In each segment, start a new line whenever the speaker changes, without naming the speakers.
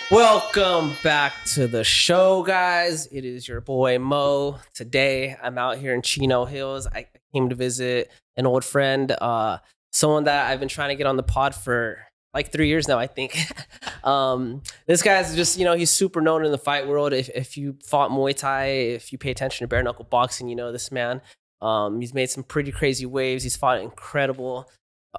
Welcome back to the show, guys. It is your boy Mo. Today, I'm out here in Chino Hills. I came to visit an old friend, someone that I've been trying to get on the pod for like 3 years now, I think. This guy's just, he's super known in the fight world. If you fought Muay Thai, if you pay attention to bare knuckle boxing, you know this man. He's made some pretty crazy waves. He's fought incredible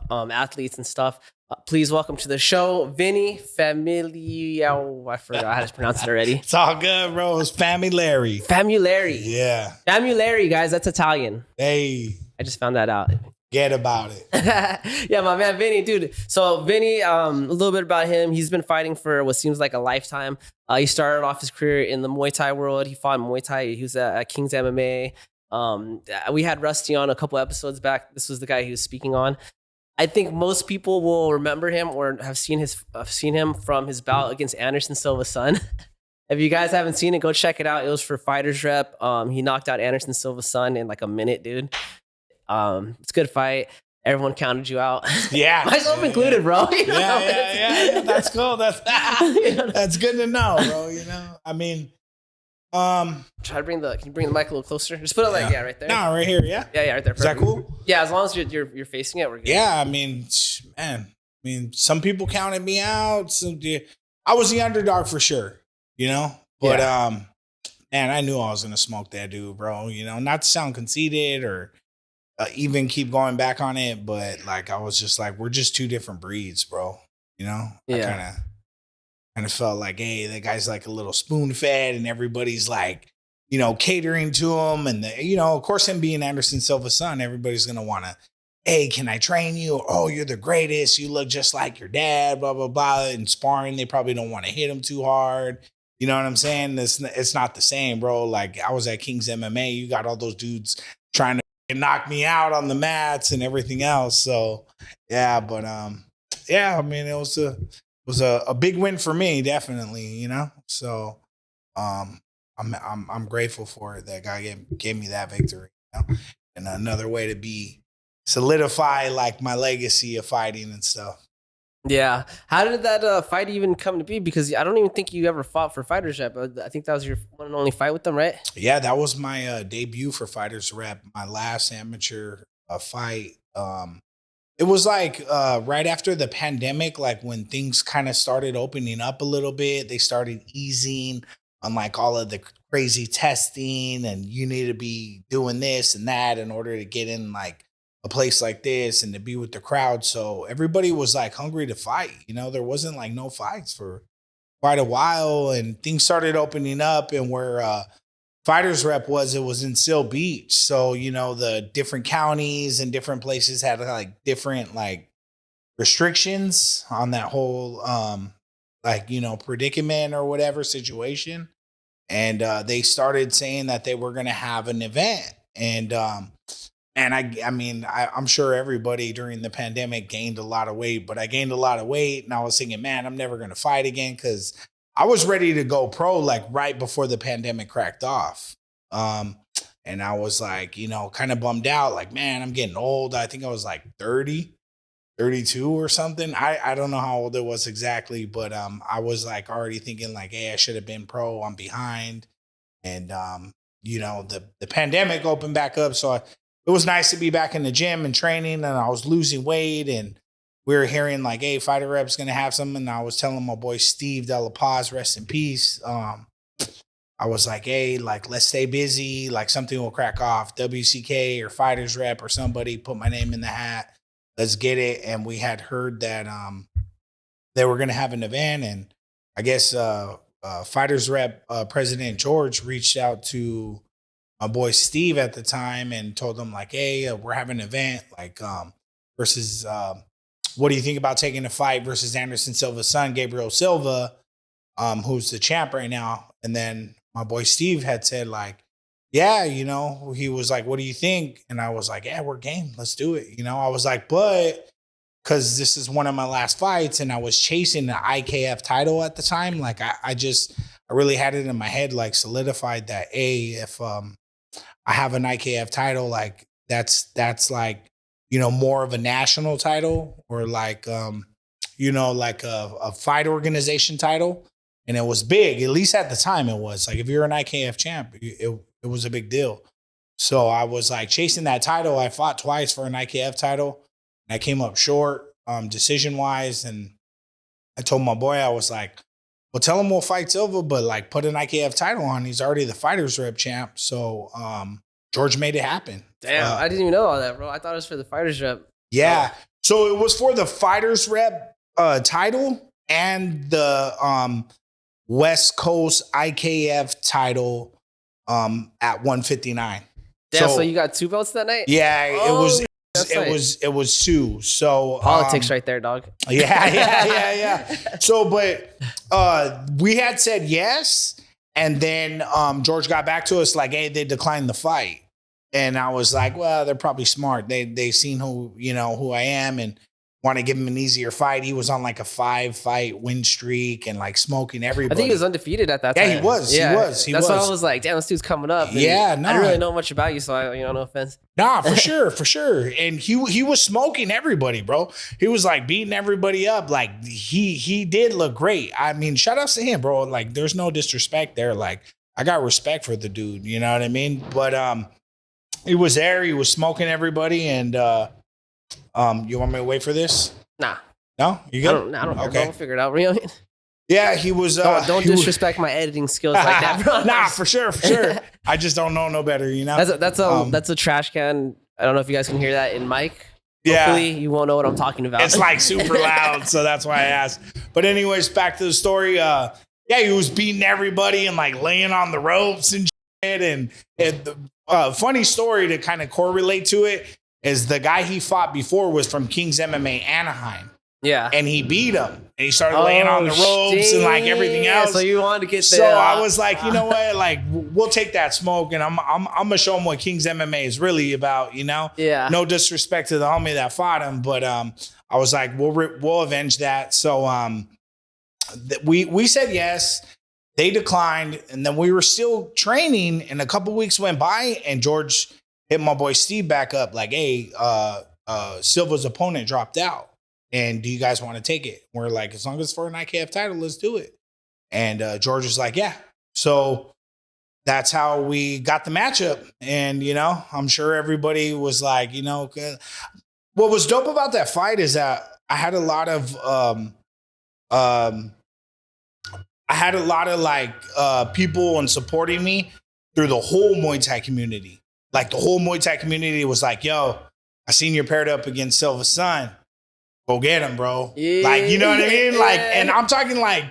athletes and stuff. Please welcome to the show, Vinny Familara. I forgot how to pronounce it already.
It's all good, bro. It's Familari.
Familari.
Yeah.
Familari, guys. That's Italian.
Hey.
I just found that out.
Get about it.
Yeah, my man, Vinny, dude. So Vinny, a little bit about him. He's been fighting for what seems like a lifetime. He started off his career in the Muay Thai world. He fought Muay Thai. He was at Kings MMA. We had Rusty on a couple episodes back. This was the guy he was speaking on. I think most people will remember him or have seen him from his bout against Anderson Silva's son. If you guys haven't seen it, go check it out. It was for Fighters Rep. He knocked out Anderson Silva's son in like a minute, dude. It's a good fight. Everyone counted you out.
Yeah.
Myself included, bro.
Yeah. That's cool. That's good to know, bro. I mean,
can you bring the mic a little closer? Just put it like, right there.
No, right here, yeah.
Yeah, right there.
Is that cool?
Yeah, as long as you're facing it, we're good.
Yeah, I mean, some people counted me out. I was the underdog for sure, But man, I knew I was gonna smoke that dude, bro. Not to sound conceited or even keep going back on it, but like I was just like, we're just two different breeds, bro.
Yeah.
I kind of felt like, hey, that guy's like a little spoon fed, and everybody's like, catering to him, and of course, him being Anderson Silva's son, everybody's gonna want to, hey, can I train you? Oh, you're the greatest. You look just like your dad. Blah blah blah. In sparring, they probably don't want to hit him too hard. You know what I'm saying? It's not the same, bro. Like I was at Kings MMA. You got all those dudes trying to knock me out on the mats and everything else. So yeah, but I mean, it was a big win for me, definitely, So I'm grateful for it. That guy gave me that victory, and another way to solidify like my legacy of fighting and stuff.
Yeah. How did that fight even come to be? Because I don't even think you ever fought for Fighters Rep. I think that was your one and only fight with them, right?
Yeah, that was my debut for Fighters Rep. My last amateur fight. It was like right after the pandemic, like when things kind of started opening up a little bit, they started easing on like all of the crazy testing, and you need to be doing this and that in order to get in like a place like this and to be with the crowd. So everybody was like hungry to fight. There wasn't like no fights for quite a while, and things started opening up, and where Fighters Rep it was in Seal Beach. So, the different counties and different places had like different like restrictions on that whole predicament or whatever situation. And they started saying that they were going to have an event. And I'm sure everybody during the pandemic gained a lot of weight, but I gained a lot of weight, and I was thinking, man, I'm never going to fight again, because I was ready to go pro like right before the pandemic cracked off. And I was like, kind of bummed out, like, man, I'm getting old. I think I was like 30, 32 or something. I don't know how old it was exactly, but I was like already thinking like, hey, I should have been pro. I'm behind. And, the pandemic opened back up. So it was nice to be back in the gym and training, and I was losing weight, and we were hearing like, hey, Fighter Rep's going to have something. And I was telling my boy Steve De La Paz, rest in peace. I was like, hey, like, let's stay busy. Like something will crack off. WCK or Fighters Rep or somebody put my name in the hat. Let's get it. And we had heard that they were going to have an event. And I guess Fighters Rep President George reached out to my boy Steve at the time and told him like, hey, we're having an event like versus what do you think about taking a fight versus Anderson Silva's son, Gabriel Silva, who's the champ right now. And then my boy Steve had said like, yeah, he was like, what do you think? And I was like, yeah, we're game. Let's do it. I was like, but because this is one of my last fights, and I was chasing the IKF title at the time. Like I really had it in my head, like solidified that, if I have an IKF title, like that's like, more of a national title, or like, like a fight organization title. And it was big, at least at the time it was. Like if you're an IKF champ, it was a big deal. So I was like chasing that title. I fought twice for an IKF title. And I came up short decision-wise. And I told my boy, I was like, well, tell him we'll fight Silva, but like put an IKF title on. He's already the fighters rep champ. So George made it happen.
Damn, I didn't even know all that, bro. I thought it was for the fighters rep.
Yeah. So it was for the fighters rep title and the West Coast IKF title at 159.
Damn, so you got 2 belts that night?
Yeah, it was 2. So
politics right there, dog.
Yeah. So, but we had said yes, and then George got back to us like, hey, they declined the fight. And I was like, well, they're probably smart. They've seen who I am and want to give him an easier fight. He was on like a 5-fight win streak and like smoking everybody.
I think he was undefeated at that time.
Yeah, he was.
That's why I was like, damn, this dude's coming up. And I didn't really know much about you, so no offense.
Nah, for sure. And he was smoking everybody, bro. He was like beating everybody up. Like he did look great. I mean, shout outs to him, bro. Like there's no disrespect there. Like I got respect for the dude, you know what I mean? But he was there, he was smoking everybody, and you want me to wait for this?
Nah.
No? You good?
I don't care. Okay. We'll figure it out. You know?
Yeah, he was.
Don't disrespect my editing skills like that, bro.
Nah, for sure. I just don't know no better, you know?
That's a trash can. I don't know if you guys can hear that in mic.
Yeah.
Hopefully you won't know what I'm talking about.
It's like super loud, so that's why I asked. But anyways, back to the story. Yeah, he was beating everybody and like laying on the ropes and shit. And the funny story to kind of correlate to it is the guy he fought before was from Kings MMA Anaheim.
Yeah.
And he beat him. And he started laying on the ropes and like everything else.
So you wanted to get
there. So I was like, you know what? Like, we'll take that smoke and I'm going to show him what Kings MMA is really about, you know?
Yeah.
No disrespect to the homie that fought him, but I was like, we'll avenge that. So we said yes. They declined, and then we were still training, and a couple weeks went by, and George hit my boy Steve back up like, hey, Silva's opponent dropped out, and do you guys want to take it? We're like, as long as it's for an IKF title, let's do it. And George was like, yeah. So that's how we got the matchup, and, I'm sure everybody was like, what was dope about that fight is that I had a lot of people and supporting me through the whole Muay Thai community. Like the whole Muay Thai community was like, yo, I seen you're paired up against Silva's son. Go get him, bro. Yeah. Like, you know what I mean? Like, and I'm talking like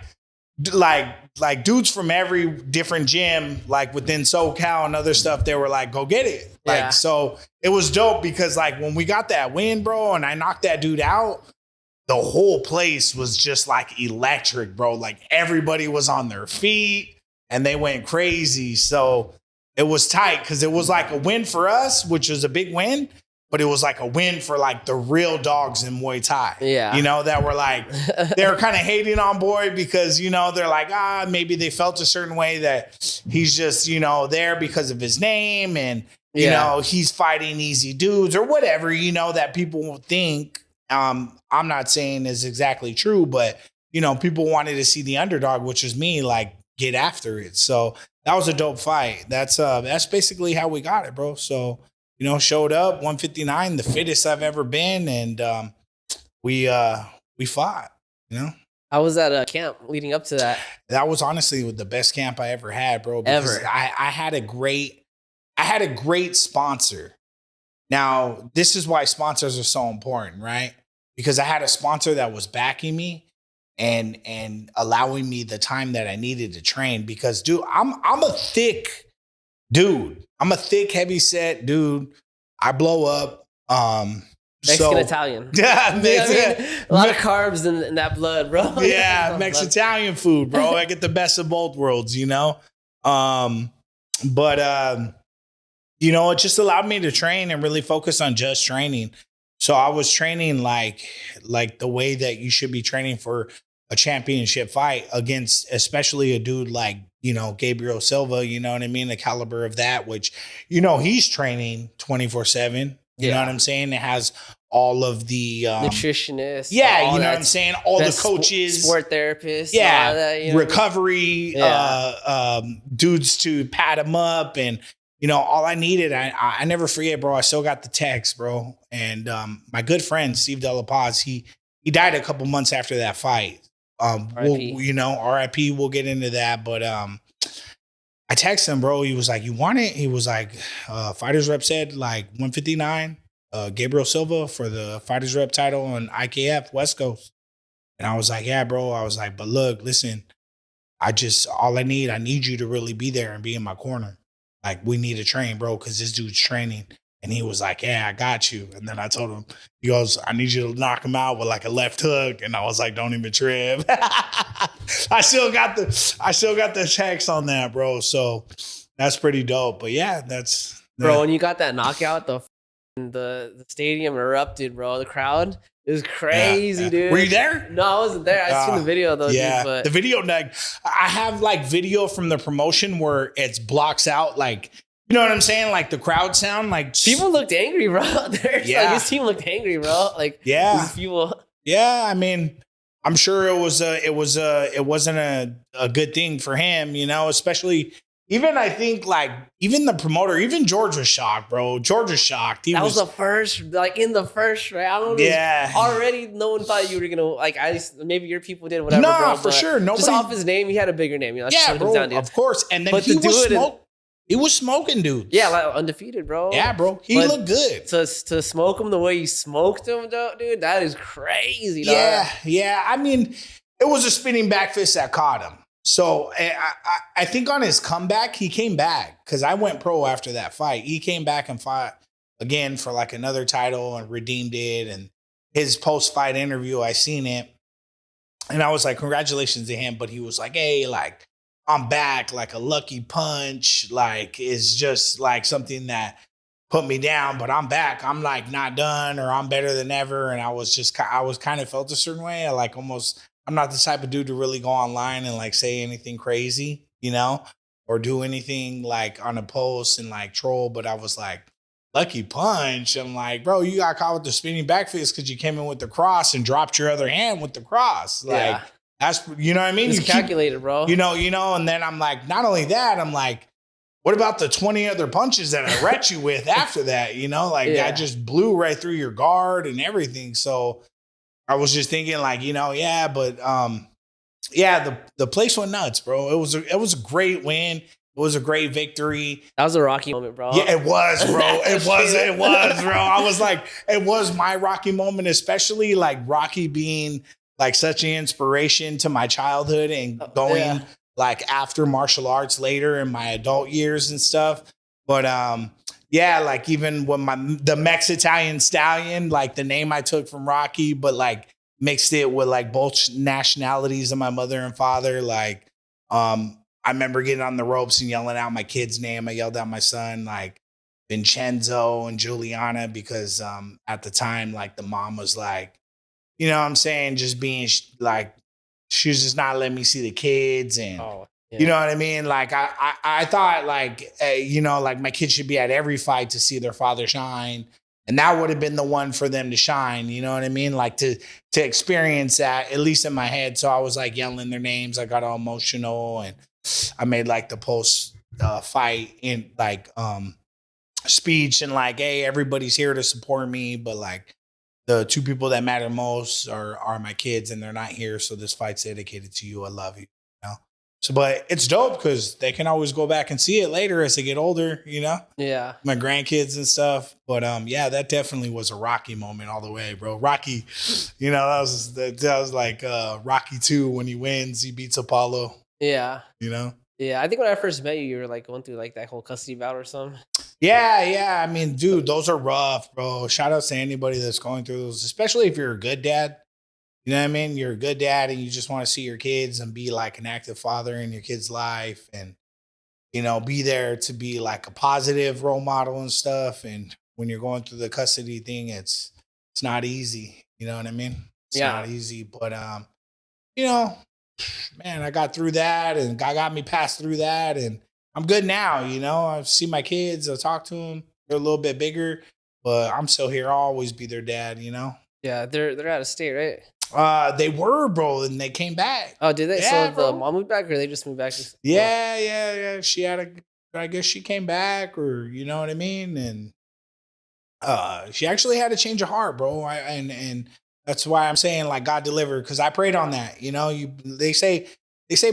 dudes from every different gym, like within SoCal and other stuff, they were like, go get it. Like, so it was dope because like when we got that win, bro, and I knocked that dude out, the whole place was just like electric, bro. Like everybody was on their feet and they went crazy. So it was tight because it was like a win for us, which was a big win, but it was like a win for like the real dogs in Muay Thai.
Yeah.
That were like, they were kind of hating on Boy because, they're like, maybe they felt a certain way that he's just, there because of his name and, he's fighting easy dudes or whatever, that people think. I'm not saying is exactly true, but people wanted to see the underdog, which was me, like get after it. So that was a dope fight. That's basically how we got it, bro. So, showed up 159, the fittest I've ever been. And, we fought,
How was that camp leading up to that?
That was honestly the best camp I ever had, bro. Because
ever.
I had a great sponsor. Now, this is why sponsors are so important, right? Because I had a sponsor that was backing me and allowing me the time that I needed to train. Because, dude, I'm a thick dude. I'm a thick, heavy set dude. I blow up.
Mexican Italian.
Yeah,
a lot of carbs in that blood, bro.
Yeah, Mexitalian food, bro. I get the best of both worlds, it just allowed me to train and really focus on just training. So I was training like the way that you should be training for a championship fight against, especially a dude like, Gabriel Silva, you know what I mean? The caliber of that, which, he's training 24/7. You know what I'm saying? It has all of the
nutritionists.
yeah, you know what I'm saying? All the coaches,
sport therapists,
yeah,
all that, you know
recovery dudes to pat him up, and you know, all I needed, I never forget, bro. I still got the text, bro. And my good friend Steve De La Paz, he died a couple months after that fight. You know, RIP. We'll get into that, but I texted him, bro. He was like, "You want it?" He was like, "Fighters rep said like 159." Gabriel Silva for the fighters rep title on IKF West Coast. And I was like, yeah, bro. I was like, but look, listen, I need you to really be there and be in my corner. Like, we need to train, bro, because this dude's training. And he was like, yeah, I got you. And then I told him, he goes, I need you to knock him out with like a left hook. And I was like, don't even trip. I still got the checks on that, bro. So that's pretty dope. But yeah, that's
bro, when you got that knockout, the stadium erupted, bro. The crowd, it was crazy, dude.
Were you there?
No, I wasn't there. I seen the video though.
Yeah,
dude, but
the video. Like, I have like video from the promotion where it blocks out, like, you know what I'm saying, like the crowd sound. Like,
people looked angry, bro. There's like his team looked angry, bro. Like, people.
Yeah, I mean, I'm sure it wasn't a good thing for him, you know, especially. Even I think like even the promoter, even George was shocked, bro. George was shocked.
That was the first, like in the first round. Yeah. Already no one thought you were gonna like maybe your people did whatever.
No,
bro,
for sure. Nobody,
just off his name, he had a bigger name. You know,
yeah, bro. Of course. And then he was smoking, dude.
Yeah, like undefeated, bro.
Yeah, bro. He looked good.
To smoke him the way you smoked him, though, dude, that is crazy.
Yeah,
dog.
yeah. I mean, it was a spinning back fist that caught him. So I think on his comeback, he came back because I went pro after that fight. He came back and fought again for like another title and redeemed it. And his post-fight interview, I seen it. And I was like, congratulations to him. But he was like, hey, like, I'm back, like a lucky punch, like is just like something that put me down, but I'm back. I'm like not done or I'm better than ever. And I was kind of felt a certain way. I like almost, I'm not the type of dude to really go online and like say anything crazy, you know, or do anything like on a post and like troll. But I was like, lucky punch. I'm like, bro, you got caught with the spinning back fist because you came in with the cross and dropped your other hand with the cross. Like, that's, you know what I mean?
It's calculated, bro.
You know, and then I'm like, not only that, I'm like, what about the 20 other punches that I wrecked you with after that? You know, like I just blew right through your guard and everything. So I was just thinking like, you know, but the place went nuts, bro. It was a great win. It was a great victory.
That was a Rocky moment, bro.
Yeah, it was, bro. It was, bro. I was like, it was my Rocky moment, especially like Rocky being like such an inspiration to my childhood and going like after martial arts later in my adult years and stuff. But like even when the Mexitalian Stallion, like the name I took from Rocky, but like mixed it with like both nationalities of my mother and father. Like I remember getting on the ropes and yelling out my kid's name. I yelled out my son, like Vincenzo and Juliana, because at the time, like the mom was like, you know what I'm saying, just being like, she was just not letting me see the kids. And you know what I mean? Like I thought like, you know, like my kids should be at every fight to see their father shine. And that would have been the one for them to shine. You know what I mean? Like to experience that, at least in my head. So I was like yelling their names. I got all emotional and I made like the post fight in like speech and like, hey, everybody's here to support me. But like the two people that matter most are my kids and they're not here. So this fight's dedicated to you. I love you. You know? So, but it's dope because they can always go back and see it later as they get older, you know?
Yeah.
My grandkids and stuff. But that definitely was a Rocky moment all the way, bro. Rocky, you know, that was like Rocky 2 when he wins, he beats Apollo.
Yeah.
You know?
Yeah. I think when I first met you were like going through like that whole custody battle or something.
Yeah. I mean, dude, those are rough, bro. Shout out to anybody that's going through those, especially if you're a good dad. You know what I mean? You're a good dad and you just want to see your kids and be like an active father in your kid's life and, you know, be there to be like a positive role model and stuff. And when you're going through the custody thing, it's not easy. You know what I mean? It's not easy. But, you know, man, I got through that and God got me past through that. And I'm good now. You know, I see my kids, I talk to them. They're a little bit bigger. but I'm still here. I'll always be their dad, you know?
Yeah, they're out of state, right?
They were, bro, and they came back.
Oh, did they?
Yeah,
So
bro.
the mom moved back, or they just moved back?
Yeah. She had I guess she came back, or you know what I mean? And she actually had a change of heart, bro. And that's why I'm saying like God delivered, because I prayed on that. You know, they say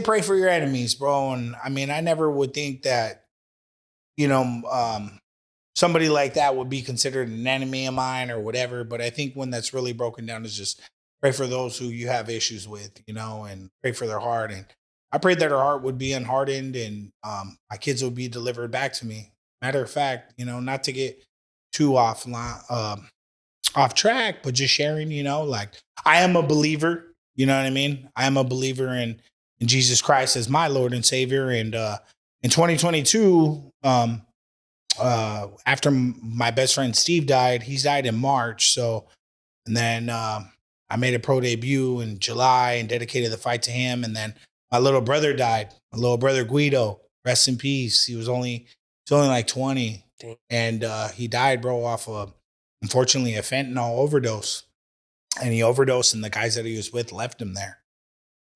pray for your enemies, bro. And I mean, I never would think that, you know, somebody like that would be considered an enemy of mine or whatever. But I think when that's really broken down is just pray for those who you have issues with, you know, and pray for their heart. And I prayed that her heart would be unhardened and my kids would be delivered back to me. Matter of fact, you know, not to get too off track, but just sharing, you know, like I am a believer, you know what I mean? I am a believer in Jesus Christ as my Lord and Savior. And in 2022, after my best friend Steve died, he died in March. So, and then I made a pro debut in July and dedicated the fight to him. And then my little brother died. My little brother Guido, rest in peace. He's only like 20,
Dang.
and he died, bro, off of unfortunately a fentanyl overdose. And he overdosed, and the guys that he was with left him there.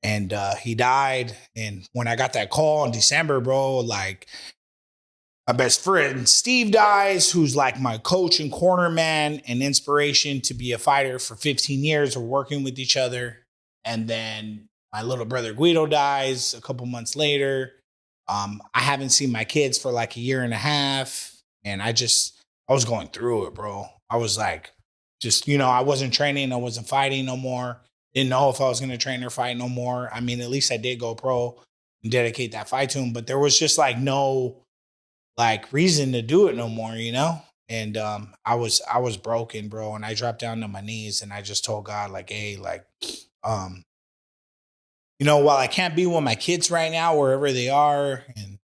And he died. And when I got that call in December, bro, like my best friend Steve dies, who's like my coach and corner man and inspiration to be a fighter for 15 years. We're working with each other. And then my little brother Guido dies a couple months later. I haven't seen my kids for like a year and a half. And I was going through it, bro. I was like, just, you know, I wasn't training. I wasn't fighting no more. Didn't know if I was going to train or fight no more. I mean, at least I did go pro and dedicate that fight to him. But there was just like no like reason to do it no more, you know? And I was broken, bro. And I dropped down to my knees and I just told God, like, hey, like, you know, while I can't be with my kids right now, wherever they are, and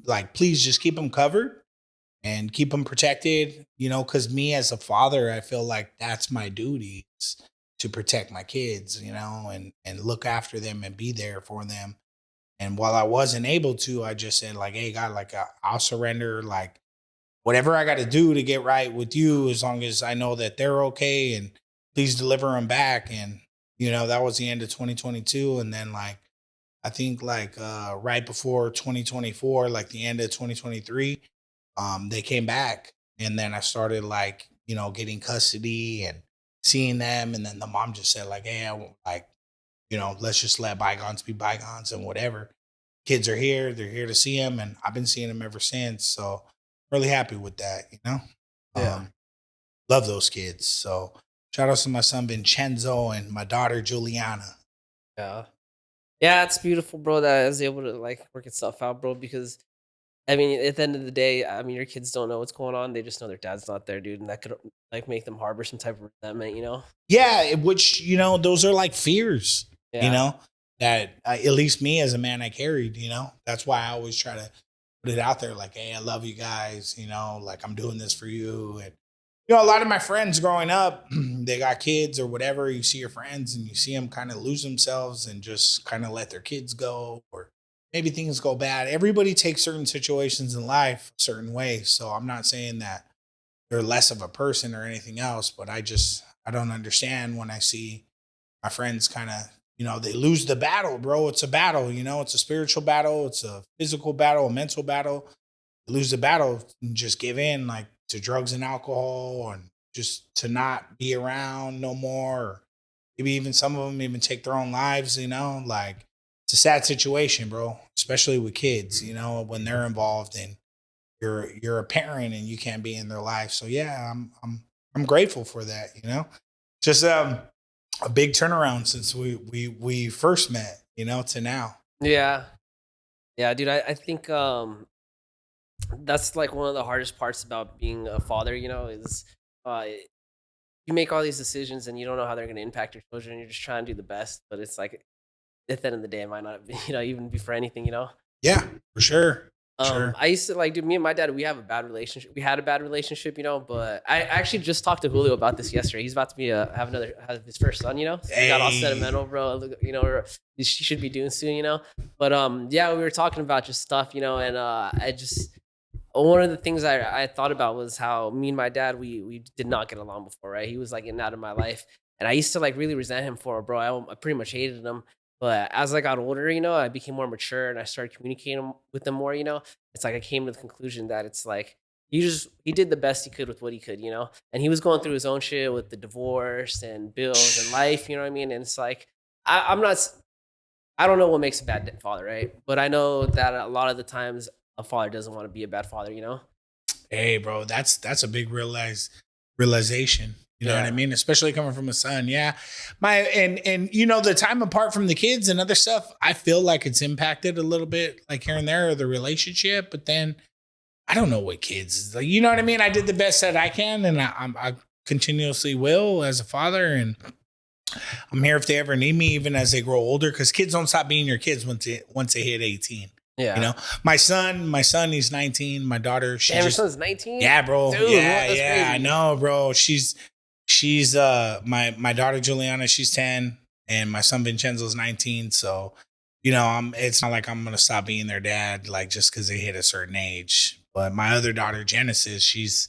like, please just keep them covered and keep them protected, you know, because me as a father, I feel like that's my duty is to protect my kids, you know, and look after them and be there for them. And while I wasn't able to, I just said like, hey, God, like I'll surrender, like whatever I got to do to get right with you, as long as I know that they're okay, and please deliver them back. And, you know, that was the end of 2022. And then like, I think like right before 2024, like the end of 2023, they came back, and then I started like, you know, getting custody and seeing them. And then the mom just said like, hey, I won't, like, you know, let's just let bygones be bygones and whatever. Kids are here. They're here to see him. And I've been seeing him ever since. So really happy with that, you know?
Yeah.
Love those kids. So shout out to my son Vincenzo and my daughter Juliana.
Yeah. Yeah, it's beautiful, bro, that I was able to like work itself out, bro, because I mean, at the end of the day, I mean, your kids don't know what's going on. They just know their dad's not there, dude. And that could like make them harbor some type of resentment, you know?
Yeah, which, you know, those are like fears,
Yeah.
you know, that at least me as a man, I carried, you know? That's why I always try to put it out there like, hey, I love you guys, you know, like I'm doing this for you. And, you know, a lot of my friends growing up, they got kids or whatever. You see your friends and you see them kind of lose themselves and just kind of let their kids go, or maybe things go bad. Everybody takes certain situations in life a certain way. So I'm not saying that they're less of a person or anything else, but I don't understand when I see my friends kind of, you know, they lose the battle, bro. It's a battle, you know, it's a spiritual battle, it's a physical battle, a mental battle. You lose the battle and just give in like to drugs and alcohol, and just to not be around no more. Or maybe even some of them even take their own lives, you know, like it's a sad situation, bro, especially with kids, you know, when they're involved and you're a parent and you can't be in their life. So yeah, I'm grateful for that, you know. Just a big turnaround since we first met, you know, to now.
Yeah. Yeah, dude, I think that's like one of the hardest parts about being a father, you know, is uh you make all these decisions and you don't know how they're going to impact your children. You're just trying to do the best, but it's like at the end of the day, it might not be, you know, even be for anything, you know.
Yeah, for sure. Sure.
I used to like, dude, me and my dad, we have a bad relationship. We had a bad relationship, you know, but I actually just talked to Julio about this yesterday. He's about to be have his first son, you know. So we got all sentimental, bro. You know, he should be doing soon, you know. But yeah, we were talking about just stuff, you know, and one of the things I thought about was how me and my dad, we did not get along before, right? He was like in and out of my life. And I used to like really resent him for it, bro. I pretty much hated him. But as I got older, I became more mature and I started communicating with him more, It's like I came to the conclusion that it's like he did the best he could with what he could, And he was going through his own shit with the divorce and bills and life, you know what I mean? And it's like I'm not I don't know what makes a bad father, right? But I know that a lot of the times a father doesn't want to be a bad father.
Hey, bro, that's a big realization. You know what I mean? Especially coming from a son. Yeah. And the time apart from the kids and other stuff, I feel like it's impacted a little bit, like here and there, the relationship. But then I don't know what kids, like, you know what I mean? I did the best that I can, and I continuously will as a father. And I'm here if they ever need me, even as they grow older, because kids don't stop being your kids once they hit 18.
Yeah.
My son, he's 19. My daughter,
your son's 19?
Yeah, bro.
Dude,
yeah,
crazy.
I know, bro. She's my daughter Juliana, she's 10, and my son Vincenzo's 19. So, it's not like I'm gonna stop being their dad, like just because they hit a certain age. But my other daughter, Genesis, she's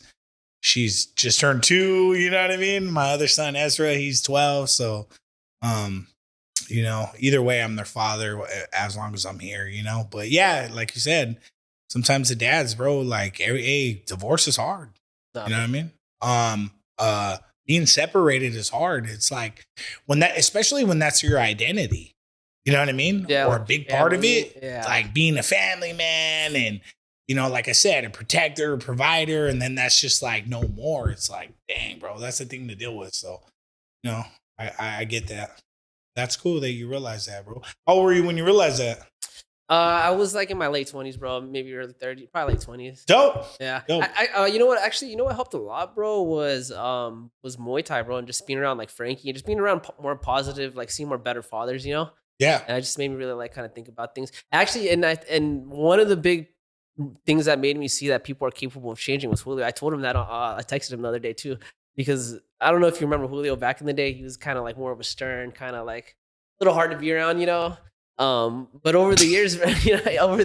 just turned 2, you know what I mean? My other son, Ezra, he's 12. So, either way, I'm their father as long as I'm here, But yeah, like you said, sometimes the dads, bro, like divorce is hard. You know what I mean? Being separated is hard. It's like especially when that's your identity. You know what I mean?
Yeah,
or a big part of it.
Yeah.
Like being a family man and, like I said, a protector, a provider, and then that's just like no more. It's like, dang, bro, that's the thing to deal with. So, I get that. That's cool that you realize that, bro. How old were you when you realized that?
I was like in my late 20s, bro. Maybe early 30s, probably late 20s.
Dope.
Yeah.
Dope.
You know what? Actually, you know what helped a lot, bro, was Muay Thai, bro, and just being around like Frankie, and just being around more positive, like seeing more better fathers,
Yeah.
And it just made me really like kind of think about things. Actually, and one of the big things that made me see that people are capable of changing was Julio. I told him that I texted him the other day too, because I don't know if you remember Julio back in the day. He was kind of like more of a stern, kind of like a little hard to be around, But over the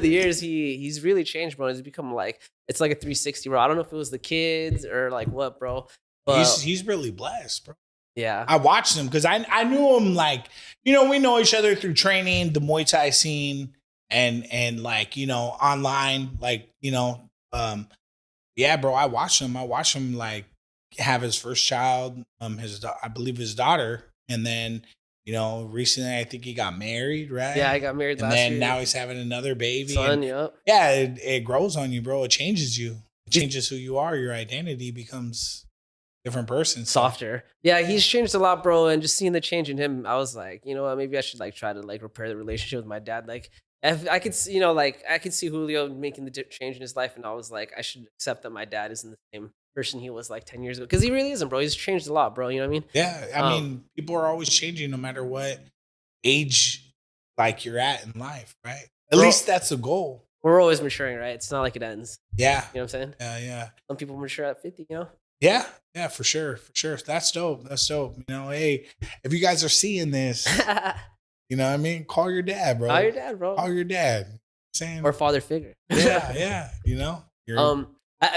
years, he's really changed, bro. He's become like, it's like a 360, bro. I don't know if it was the kids or like what, bro. But
he's really blessed, bro.
Yeah.
I watched him because I knew him, like, we know each other through training, the Muay Thai scene, and like, online, like, yeah, bro, I watched him like have his first child, I believe his daughter, and then recently I think he got married, right?
Yeah, I got married last year.
And then now he's having another baby.
Son, yep.
Yeah, it grows on you, bro. It changes you. It changes who you are. Your identity becomes a different person.
Softer. Yeah, he's changed a lot, bro. And just seeing the change in him, I was like, you know what? Maybe I should like try to like repair the relationship with my dad. Like, if I could see, I could see Julio making the change in his life, and I was like, I should accept that my dad isn't the same person he was like 10 years ago, because he really isn't, bro. He's changed a lot, bro. You know what I mean?
Yeah, I mean, people are always changing no matter what age like you're at in life, right? At least that's the goal.
We're always maturing, right? It's not like it ends.
Yeah.
You know what I'm saying?
Yeah.
Some people mature at 50,
Yeah, for sure. That's dope. Hey, if you guys are seeing this, you know what I mean? Call your dad, bro.
Call your dad, bro.
Call your dad. Saying,
or father figure.
Yeah.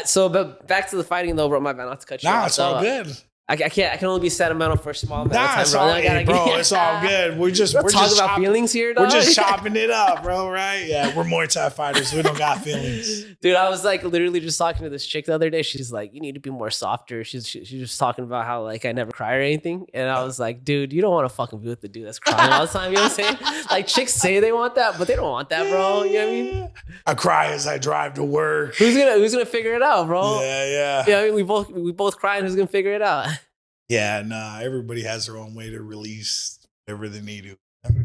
So, but back to the fighting though, bro. My bad, not to cut you off.
Nah, it's all good.
I can't. I can only be sentimental for a small amount of time,
it's
bro.
all, it's all good. We're just
talking about feelings here, dog.
We're just chopping it up, bro. Right? Yeah, we're Muay Thai fighters. We don't got feelings,
dude. I was like literally just talking to this chick the other day. She's like, "You need to be more softer." She's just talking about how like I never cry or anything, and I was like, "Dude, you don't want to fucking be with the dude that's crying all the time." You know what I'm saying? Like chicks say they want that, but they don't want that, bro. You know what I mean?
I cry as I drive to work.
Who's gonna figure it out, bro?
Yeah.
Yeah, I mean, we both cry, and who's gonna figure it out?
Yeah, nah. Everybody has their own way to release whatever they need to.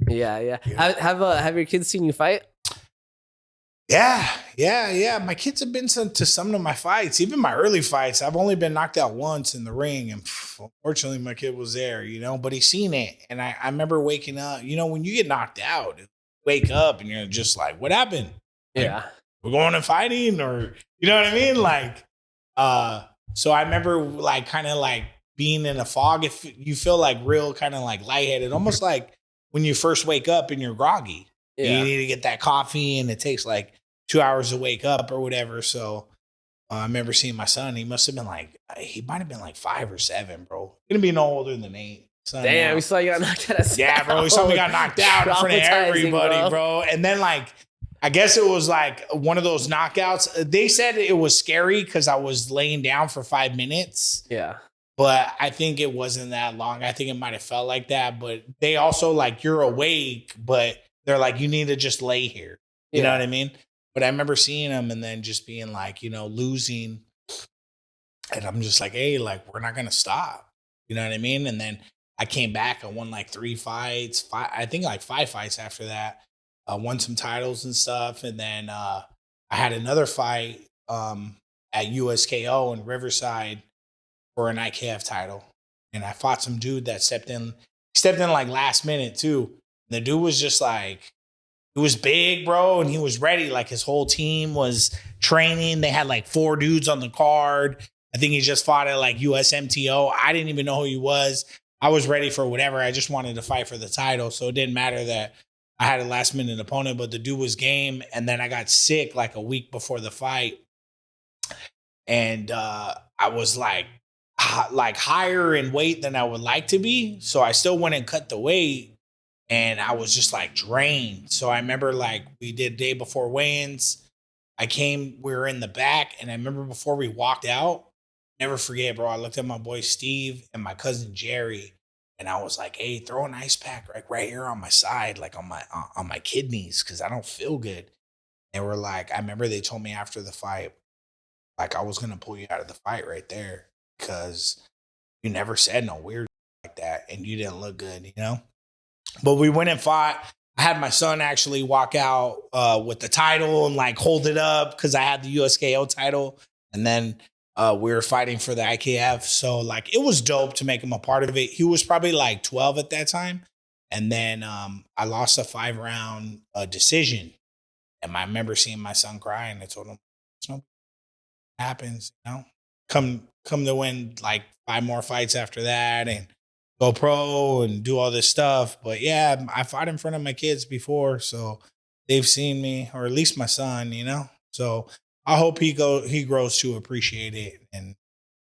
Yeah. Have your kids seen you fight?
Yeah. My kids have been to some of my fights, even my early fights. I've only been knocked out once in the ring, and unfortunately, my kid was there. But he's seen it, and I remember waking up. When you get knocked out, wake up, and you're just like, "What happened?"
Yeah,
we're going and fighting, or you know what I mean? Like, so I remember like kind of like being in a fog. If you feel like real kind of like lightheaded, almost like when you first wake up and you're groggy. Yeah. You need to get that coffee, and it takes like 2 hours to wake up or whatever. So I remember seeing my son. He must have been he might have been like 5 or 7, bro. Gonna be no older than 8. Son
Damn,
now.
we saw you got knocked out.
Yeah, bro. We saw me got knocked out in front of everybody, bro. And then I guess it was like one of those knockouts. They said it was scary because I was laying down for 5 minutes.
Yeah.
But I think it wasn't that long. I think it might have felt like that. But they also you're awake, but they're like, you need to just lay here. You know what I mean? But I remember seeing them and then just being losing. And I'm just like, hey, we're not going to stop. You know what I mean? And then I came back. I won 3 fights. I think 5 fights after that. I won some titles and stuff. And then I had another fight at USKO in Riverside for an IKF title. And I fought some dude that stepped in last minute too. And the dude was just he was big, bro, and he was ready. His whole team was training. They had 4 dudes on the card. I think he just fought at USMTO. I didn't even know who he was. I was ready for whatever. I just wanted to fight for the title. So it didn't matter that I had a last minute opponent, but the dude was game. And then I got sick a week before the fight. And I was higher in weight than I would like to be. So I still went and cut the weight. And I was just drained. So I remember we did day before weigh-ins. We were in the back. And I remember before we walked out, never forget, bro. I looked at my boy Steve and my cousin Jerry. And I was like, hey, throw an ice pack right here on my side, on my kidneys, because I don't feel good. They were I remember they told me after the fight, I was going to pull you out of the fight right there because you never said no weird like that. And you didn't look good, you know? But we went and fought. I had my son actually walk out with the title and hold it up because I had the USKO title. And then we were fighting for the IKF. So it was dope to make him a part of it. He was probably 12 at that time. And then I lost a 5-round decision. And I remember seeing my son cry and I told him, it's no happens, you know, come to win 5 more fights after that and go pro and do all this stuff. But yeah, I fought in front of my kids before, so they've seen me, or at least my son, you know. So I hope he grows to appreciate it, and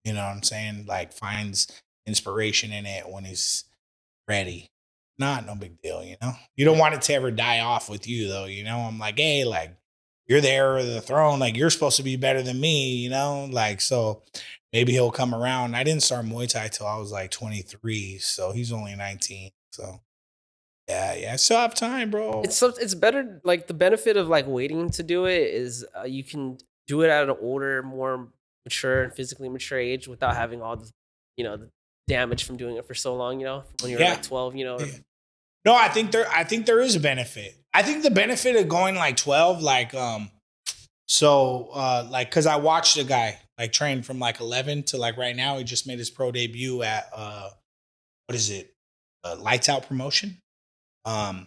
you know what I'm saying, finds inspiration in it when he's ready. No big deal, you know. You don't want it to ever die off with you though, you know. I'm hey, you're the heir of the throne, you're supposed to be better than me, you know. So maybe he'll come around. I didn't start Muay Thai till I was 23, so he's only 19. So yeah, I still have time, bro.
It's better. The benefit of waiting to do it is you can do it at an older, more mature and physically mature age without having all the the damage from doing it for so long. You know, from when you're 12. You know.
Yeah. No, I think there is a benefit. I think the benefit of going 12, because I watched a guy train from 11 to right now. He just made his pro debut at what is it? Lights Out Promotion.
What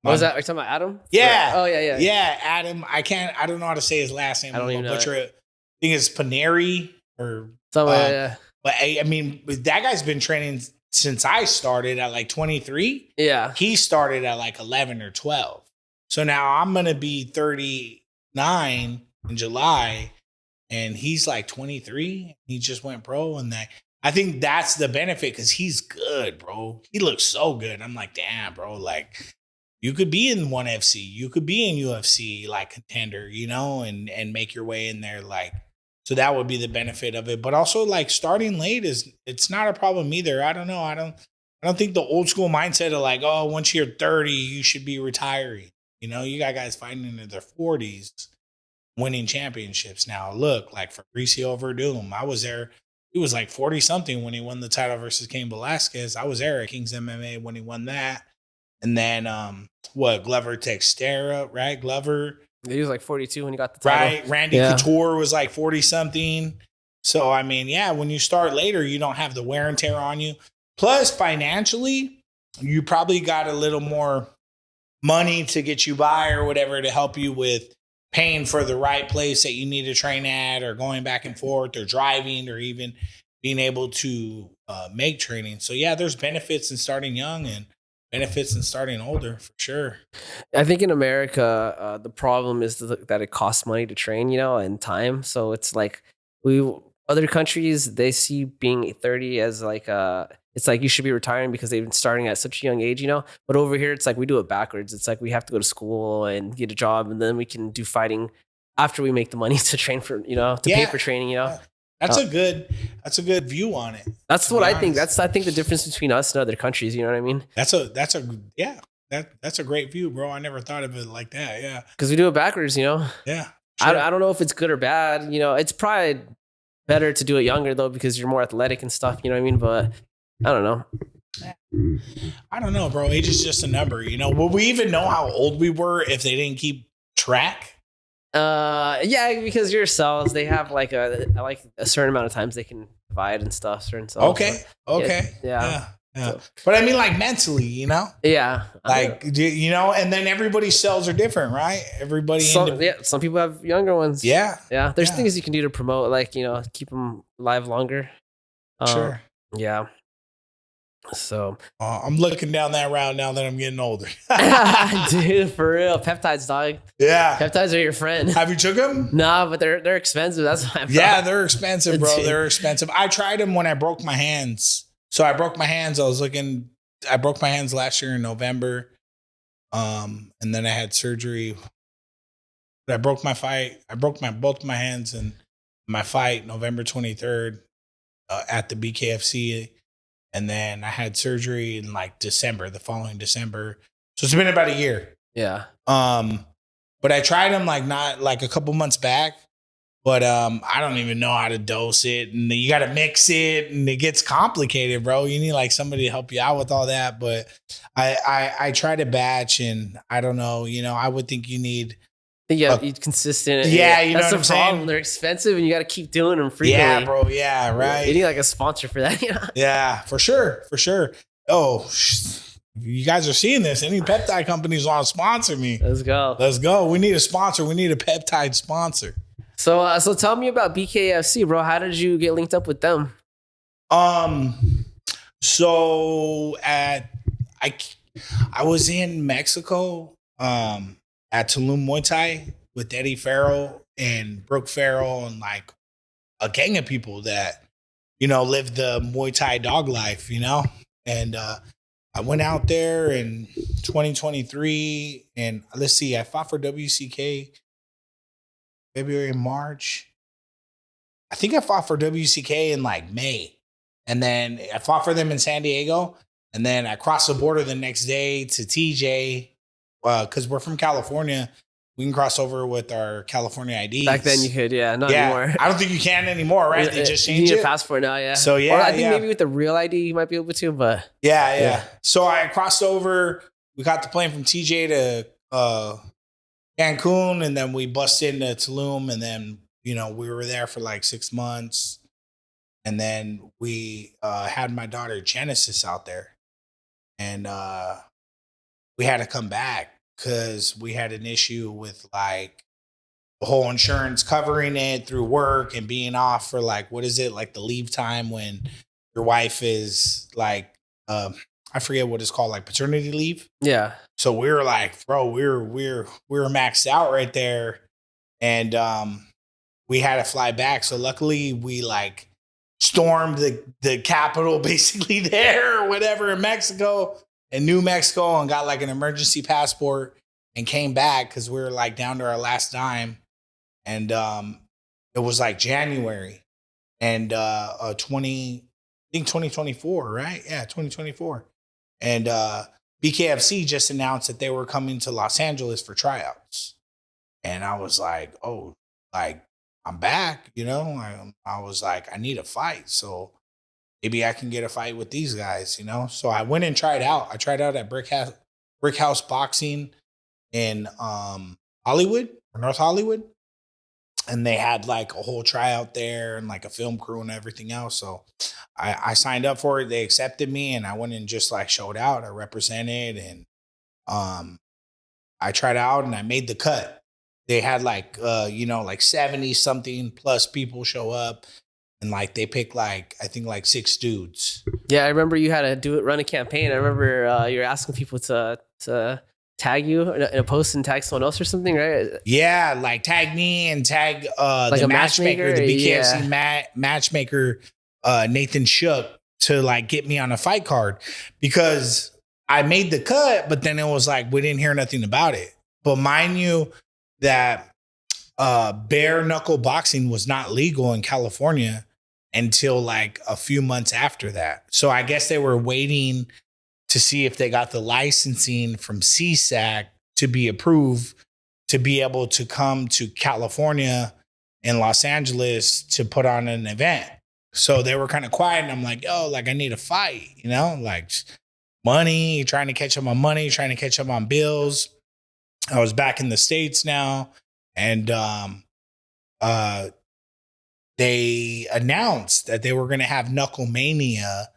was that? Are you talking about Adam?
Yeah.
Oh yeah.
Yeah, Adam. I don't know how to say his last name.
I don't even know.
Butcher it. I think it's Paneri or
something. Yeah.
But I mean, that guy's been training since I started at 23.
Yeah.
He started at 11 or 12. So now I'm going to be 39 in July and he's 23. He just went pro. And I think that's the benefit because he's good, bro. He looks so good. I'm damn, bro. You could be in 1FC. You could be in UFC contender, you know, and make your way in there. So that would be the benefit of it. But also starting late it's not a problem either. I don't know. I don't think the old school mindset of oh, once you're 30, you should be retiring. You know, you got guys fighting into their 40s, winning championships now. Look, Fabricio Verdum. I was there. He was 40 something when he won the title versus Cain Velasquez. I was there at Kings MMA when he won that. And then Glover Textera, right? Glover.
He was 42 when he got the title.
Right. Randy Couture was 40 something. So, I mean, yeah, when you start later, you don't have the wear and tear on you. Plus, financially, you probably got a little more money to get you by or whatever to help you with paying for the right place that you need to train at or going back and forth or driving or even being able to make training. So, yeah, there's benefits in starting young. And benefits in starting older for sure.
I think in America, the problem is that it costs money to train, and time. So it's like other countries, they see being 30 as like it's like you should be retiring because they've been starting at such a young age, But over here, it's like we do it backwards. It's like we have to go to school and get a job, and then we can do fighting after we make the money to train for, pay for training,
That's a good view on it.
That's what I think. I think the difference between us and other countries. You know what I mean?
That's a great view, bro. I never thought of it like that. Yeah,
because we do it backwards.
Yeah, sure.
I don't know if it's good or bad. It's probably better to do it younger though because you're more athletic and stuff. You know what I mean? But I don't know.
I don't know, bro. Age is just a number. Will we even know how old we were if they didn't keep track?
Yeah, because your cells, they have like a certain amount of times they can divide and stuff. Certain cells.
Okay.
Yeah.
So, but I mean, like mentally,
Yeah.
Like, and then everybody's cells are different, right?
Some people have younger ones.
Yeah.
Yeah. There's things you can do to promote, like, keep them alive longer.
Sure.
Yeah. So
I'm looking down that route now that I'm getting older.
Dude, for real. Peptides, dog.
Yeah.
Peptides are your friend.
Have you took them?
Nah, but they're expensive. That's why.
Yeah, they're expensive, bro. They're expensive. I tried them when I broke my hands. So I broke my hands. I broke my hands last year in November. And then I had surgery. But I broke my fight. I broke both my hands in my fight November 23rd at the BkFC. And then I had surgery in like the following December. So it's been about a year.
Yeah.
But I tried them not a couple months back. But I don't even know how to dose it. And you got to mix it. And it gets complicated, bro. You need somebody to help you out with all that. But I tried a batch and I don't know. I would think you need.
Yeah, be consistent.
Yeah,
that's
the
problem.
Saying?
They're expensive, and you got to keep doing them frequently.
Yeah, bro. Yeah, right.
You need a sponsor for that.
Yeah, for sure. Oh, you guys are seeing this. Any peptide companies want to sponsor me?
Let's go. We need a sponsor. We need a peptide sponsor. So tell me about BkFC, bro. How did you get linked up with them?
So I was in Mexico. At Tulum Muay Thai with Eddie Farrell and Brooke Farrell and a gang of people that, live the Muay Thai dog life, And I went out there in 2023 and let's see, I fought for WCK February and March. I think I fought for WCK in May. And then I fought for them in San Diego. And then I crossed the border the next day to TJ. Because we're from California, we can cross over with our California IDs.
Back then you could, not anymore.
I don't think you can anymore, right? They just changed it.
You need a passport now, yeah.
So, yeah.
Or I think maybe with the real ID you might be able to, but.
Yeah. So I crossed over. We got the plane from TJ to Cancun, and then we busted into Tulum, and then, we were there for 6 months. And then we had my daughter Genesis out there. And we had to come back because we had an issue with the whole insurance covering it through work and being off for what is it, the leave time when your wife is I forget what it's called, paternity leave.
Yeah.
So we were bro, we were maxed out right there. And we had to fly back. So luckily we stormed the capital basically there or whatever in Mexico. In New Mexico and got an emergency passport and came back because we were down to our last dime. And it was January and 2024, right? Yeah, 2024. And BkFC just announced that they were coming to Los Angeles for tryouts. And I was I'm back, I was I need a fight. So maybe I can get a fight with these guys, So I went and tried out. I tried out at Brick House Boxing in Hollywood, or North Hollywood. And they had a whole tryout there and a film crew and everything else. So I signed up for it. They accepted me and I went and just showed out. I represented and I tried out and I made the cut. They had 70 something plus people show up. And they pick I think 6 dudes.
Yeah, I remember you had to run a campaign. I remember you were asking people to tag you in a post and tag someone else or something, right?
Yeah, like tag me and tag
Like
the
a
matchmaker, the BkFC
yeah.
matchmaker, Nathan Shook, to like get me on a fight card, because I made the cut, but then it was like we didn't hear nothing about it. But mind you, that bare knuckle boxing was not legal in California until like a few months after that. So I guess they were waiting to see if they got the licensing from CSAC to be approved to be able to come to California and Los Angeles to put on an event. So they were kind of quiet, and I'm like, yo, like I need a fight, you know, like money, trying to catch up on money, trying to catch up on bills. I was back in the States now, and they announced that they were going to have Knuckle Mania,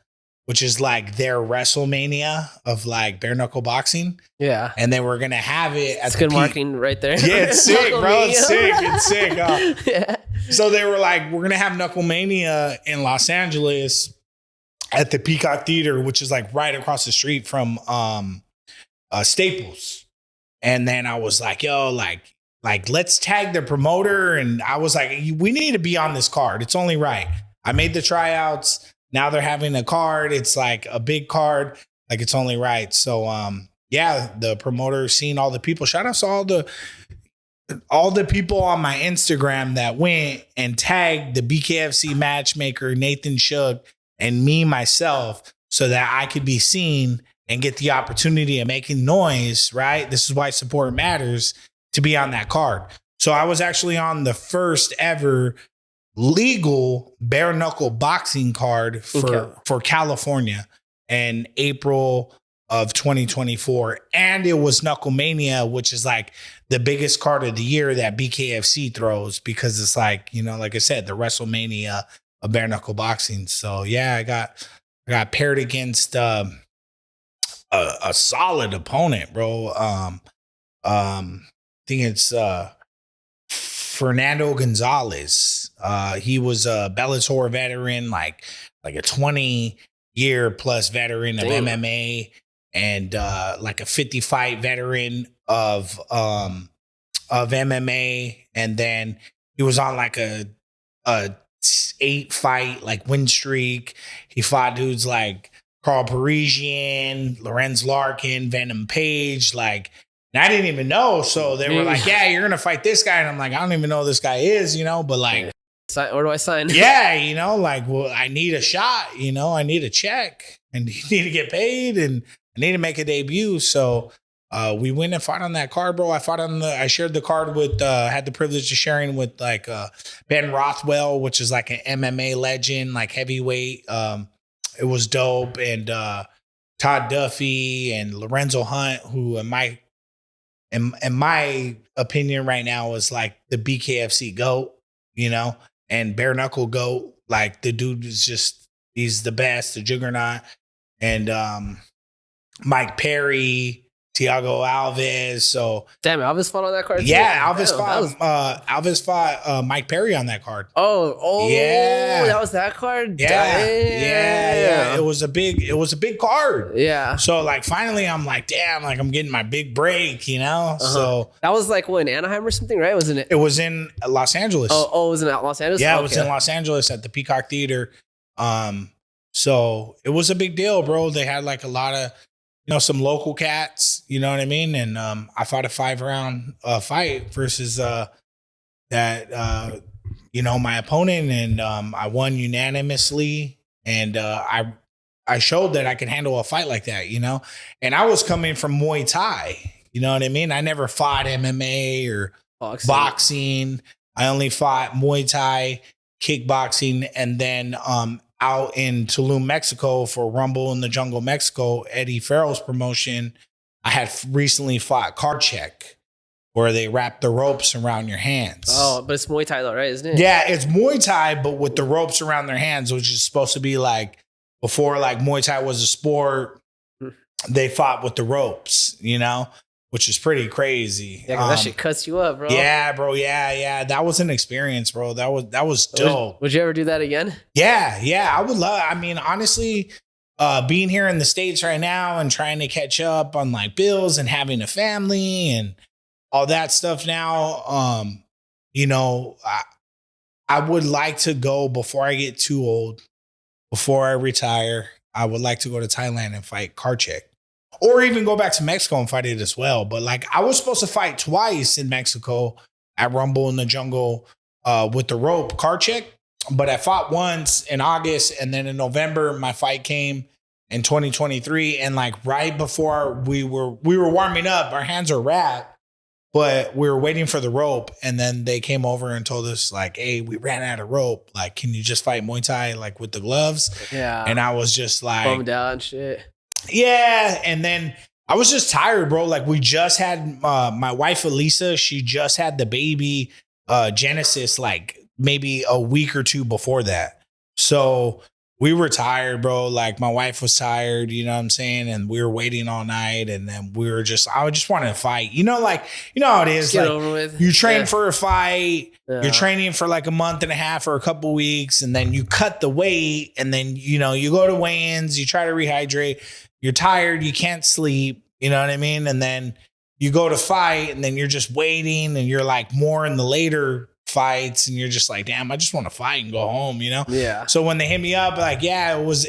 which is like their WrestleMania of like bare knuckle boxing.
Yeah.
And they were going to have it at
it's good marketing right there.
Yeah, it's sick, bro. It's sick. It's sick. Yeah. So they were like, we're going to have Knuckle Mania in Los Angeles at the Peacock Theater, which is like right across the street from Staples. And then I was like, yo, like let's tag the promoter. And I was like, we need to be on this card. It's only right. I made the tryouts. Now they're having a card. It's like a big card. Like it's only right. So yeah, the promoter seen all the people. Shout out to all the people on my Instagram that went and tagged the BkFC matchmaker, Nathan Shook, and me myself, so that I could be seen and get the opportunity of making noise, right? This is why support matters, to be on that card. So I was actually on the first ever legal bare knuckle boxing card for California in April of 2024. And it was Knuckle Mania, which is like the biggest card of the year that BkFC throws, because it's like, you know, like I said, the WrestleMania of bare knuckle boxing. So yeah, I got paired against a solid opponent, bro. I think it's Fernando Gonzalez. He was a Bellator veteran, like a 20-year plus veteran of MMA, and like a 50 fight veteran of MMA. And then he was on like a 8 fight like win streak. He fought dudes like Carl Parisian, Lorenz Larkin, Venom Page, like. And I didn't even know. So they were like, yeah, you're going to fight this guy. And I'm like, I don't even know who this guy is, you know, but like.
Where do I sign?
Yeah, you know, like, well, I need a shot, you know, I need a check, and you need to get paid, and I need to make a debut. So we went and fought on that card, bro. I shared the card with, had the privilege of sharing with like Ben Rothwell, which is like an MMA legend, like heavyweight. It was dope. And Todd Duffy and Lorenzo Hunt, who in my opinion right now is like the BkFC GOAT, you know, and bare knuckle GOAT. Like the dude is just, he's the best, the juggernaut. And Mike Perry, Thiago Alves. So
damn, Alves fought on that card too?
Yeah, Alves fought Mike Perry on that card.
Oh,
yeah,
that was that card.
Yeah. It was a big card.
Yeah.
So like finally, I'm like, damn, like I'm getting my big break, you know. So
that was like what, in Anaheim or something, right? Wasn't it?
It was in Los Angeles.
Oh, it was in Los Angeles.
Yeah, it was in Los Angeles at the Peacock Theater. So it was a big deal, bro. They had like a lot of, you know, some local cats, you know what I mean? And I fought a 5-round fight versus that you know, my opponent, and I won unanimously. And I showed that I could handle a fight like that, you know? And I was coming from Muay Thai, you know what I mean? I never fought MMA or boxing. I only fought Muay Thai, kickboxing, and then out in Tulum, Mexico for Rumble in the Jungle, Mexico, Eddie Farrell's promotion, I had recently fought Card Check, where they wrap the ropes around your hands.
Oh, but it's Muay Thai though, right? Isn't it?
Yeah, it's Muay Thai, but with the ropes around their hands, which is supposed to be like, before like Muay Thai was a sport, they fought with the ropes, you know, which is pretty crazy.
Yeah, 'cause that shit cuts you up, bro.
Yeah, bro. Yeah. That was an experience, bro. That was dope.
Would you ever do that again?
Yeah. I would love, I mean, honestly, being here in the States right now and trying to catch up on like bills and having a family and all that stuff now, you know, I would like to go before I get too old, before I retire. I would like to go to Thailand and fight Karchik, or even go back to Mexico and fight it as well. But like, I was supposed to fight twice in Mexico at Rumble in the Jungle with the rope Karchik, but I fought once in August, and then in November my fight came in 2023, and like right before we were warming up, our hands are wrapped, but we were waiting for the rope, and then they came over and told us like, hey, we ran out of rope. Like, can you just fight Muay Thai like with the gloves?
Yeah.
And I was just like
bummed out and shit.
Yeah. And then I was just tired, bro. Like, we just had my wife, Elisa, she just had the baby Genesis like maybe a week or two before that. So we were tired, bro. Like, my wife was tired, you know what I'm saying? And we were waiting all night, and then I just wanted to fight. You know, like, you know how it is.
Get
like,
over with.
you train for a fight,
Yeah.
you're training for like a month and a half or a couple weeks, and then you cut the weight, and then, you know, you go to weigh-ins, you try to rehydrate, you're tired, you can't sleep, you know what I mean? And then you go to fight, and then you're just waiting, and you're like more in the later fights, and you're just like, damn, I just want to fight and go home, you know?
Yeah.
So when they hit me up, like, yeah, it was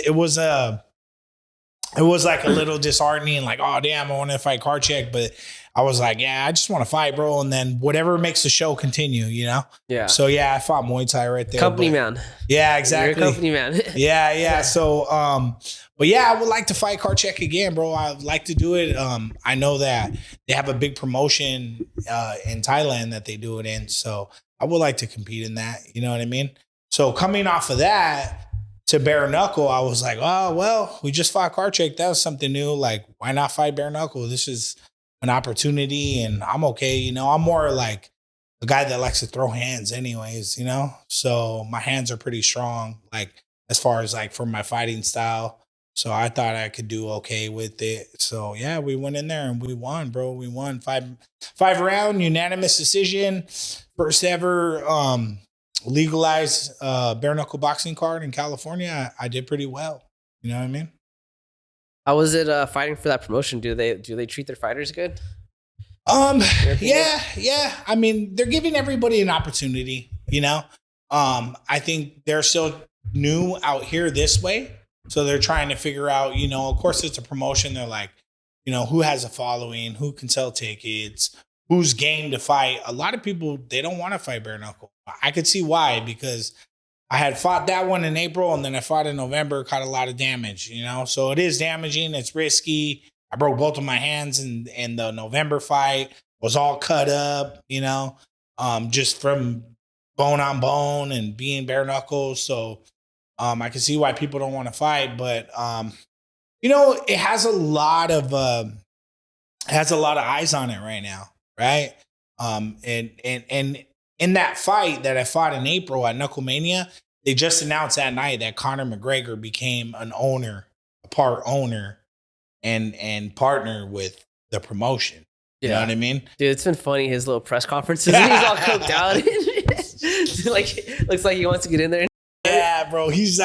like a little disheartening, like, oh damn, I want to fight Karchik, but I was like, yeah, I just want to fight, bro, and then whatever makes the show continue, you know?
Yeah.
So yeah, I fought Muay Thai right there.
Company man.
Yeah, exactly.
You're a company man.
Yeah. So but yeah, I would like to fight Karchik again, bro. I'd like to do it. I know that they have a big promotion in Thailand that they do it in, so I would like to compete in that. You know what I mean? So coming off of that to bare knuckle, I was like, oh, well, we just fought Karchik. That was something new. Like, why not fight bare knuckle? This is an opportunity, and I'm okay. You know, I'm more like a guy that likes to throw hands anyways, you know? So my hands are pretty strong, like, as far as like for my fighting style. So I thought I could do okay with it. So yeah, we went in there and we won, bro. We won five round unanimous decision. First ever legalized bare knuckle boxing card in California. I did pretty well. You know what I mean?
How was it fighting for that promotion? Do they treat their fighters good?
Yeah. I mean, they're giving everybody an opportunity, you know? I think they're still new out here this way. So they're trying to figure out, you know, of course it's a promotion. They're like, you know, who has a following, who can sell tickets, who's game to fight. A lot of people, they don't want to fight bare knuckle. I could see why, because I had fought that one in April, and then I fought in November, caught a lot of damage, you know? So it is damaging. It's risky. I broke both of my hands in the November fight, was all cut up, you know, just from bone on bone and being bare knuckles. So I can see why people don't want to fight, but you know, it has a lot of eyes on it right now, right? And in that fight that I fought in April at Knucklemania, they just announced that night that Conor McGregor became a part owner and partner with the promotion. You know what I mean?
Dude, it's been funny, his little press conferences. He's all coked out. Like, looks like he wants to get in there.
Yeah, bro. He's